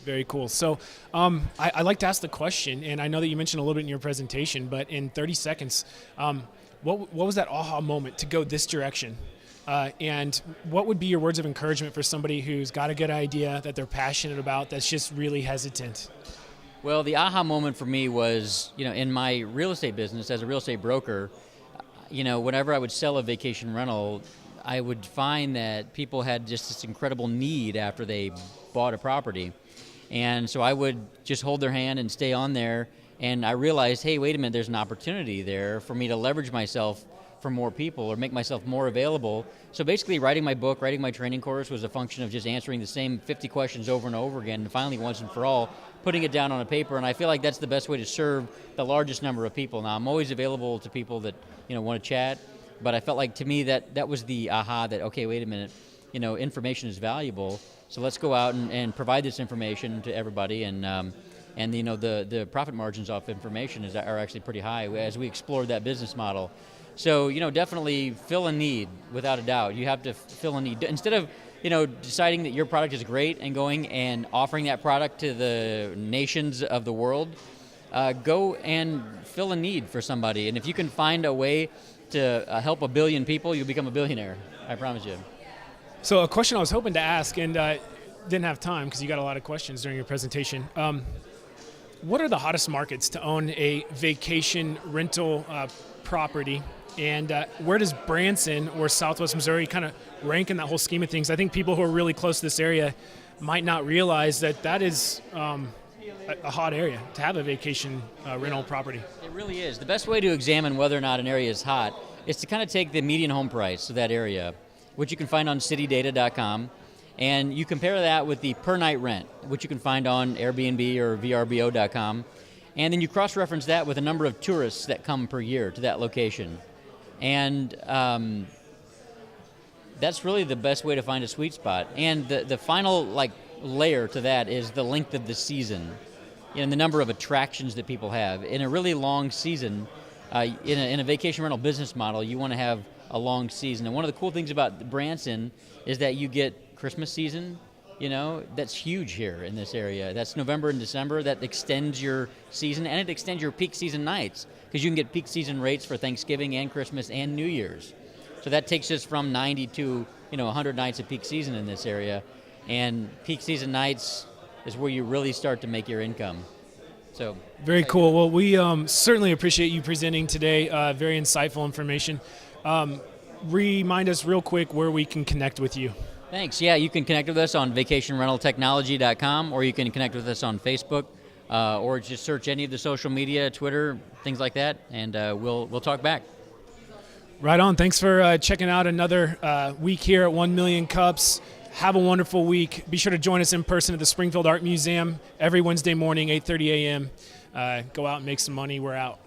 very cool. So I like to ask the question, and I know that you mentioned a little bit in your presentation, but in 30 seconds, what was that aha moment to go this direction? And what would be your words of encouragement for somebody who's got a good idea that they're passionate about, that's just really hesitant? Well, the aha moment for me was, in my real estate business as a real estate broker, whenever I would sell a vacation rental, I would find that people had just this incredible need after they bought a property. And so I would just hold their hand and stay on there. And I realized, hey, wait a minute, there's an opportunity there for me to leverage myself for more people or make myself more available. So basically writing my book, writing my training course was a function of just answering the same 50 questions over and over again, and finally once and for all, putting it down on a paper. And I feel like that's the best way to serve the largest number of people. Now, I'm always available to people that, want to chat, but I felt like to me that was the aha that, okay, wait a minute, information is valuable, so let's go out and provide this information to everybody, and the profit margins off information are actually pretty high as we explored that business model. So, definitely fill a need, without a doubt. You have to fill a need. Instead of, deciding that your product is great and going and offering that product to the nations of the world, go and fill a need for somebody. And if you can find a way to help 1 billion people, you'll become a billionaire. I promise you. So a question I was hoping to ask and didn't have time because you got a lot of questions during your presentation. What are the hottest markets to own a vacation rental property? And where does Branson or Southwest Missouri kind of rank in that whole scheme of things? I think people who are really close to this area might not realize that is a hot area to have a vacation rental property. It really is. The best way to examine whether or not an area is hot is to kind of take the median home price of that area, which you can find on citydata.com, and you compare that with the per night rent, which you can find on Airbnb or vrbo.com, and then you cross-reference that with a number of tourists that come per year to that location. And that's really the best way to find a sweet spot. And the final layer to that is the length of the season, and the number of attractions that people have. In a really long season, in a vacation rental business model, you want to have a long season. And one of the cool things about Branson is that you get Christmas season. That's huge here in this area. That's November and December. That extends your season, and it extends your peak season nights, because you can get peak season rates for Thanksgiving and Christmas and New Year's. So that takes us from 90 to 100 nights of peak season in this area. And peak season nights is where you really start to make your income. So very cool. Well, we certainly appreciate you presenting today. Very insightful information. Remind us real quick where we can connect with you. Thanks. Yeah, you can connect with us on vacationrentaltechnology.com, or you can connect with us on Facebook, or just search any of the social media, Twitter, things like that, and we'll talk back. Right on. Thanks for checking out another week here at 1 Million Cups. Have a wonderful week. Be sure to join us in person at the Springfield Art Museum every Wednesday morning, 8:30 a.m. Go out and make some money. We're out.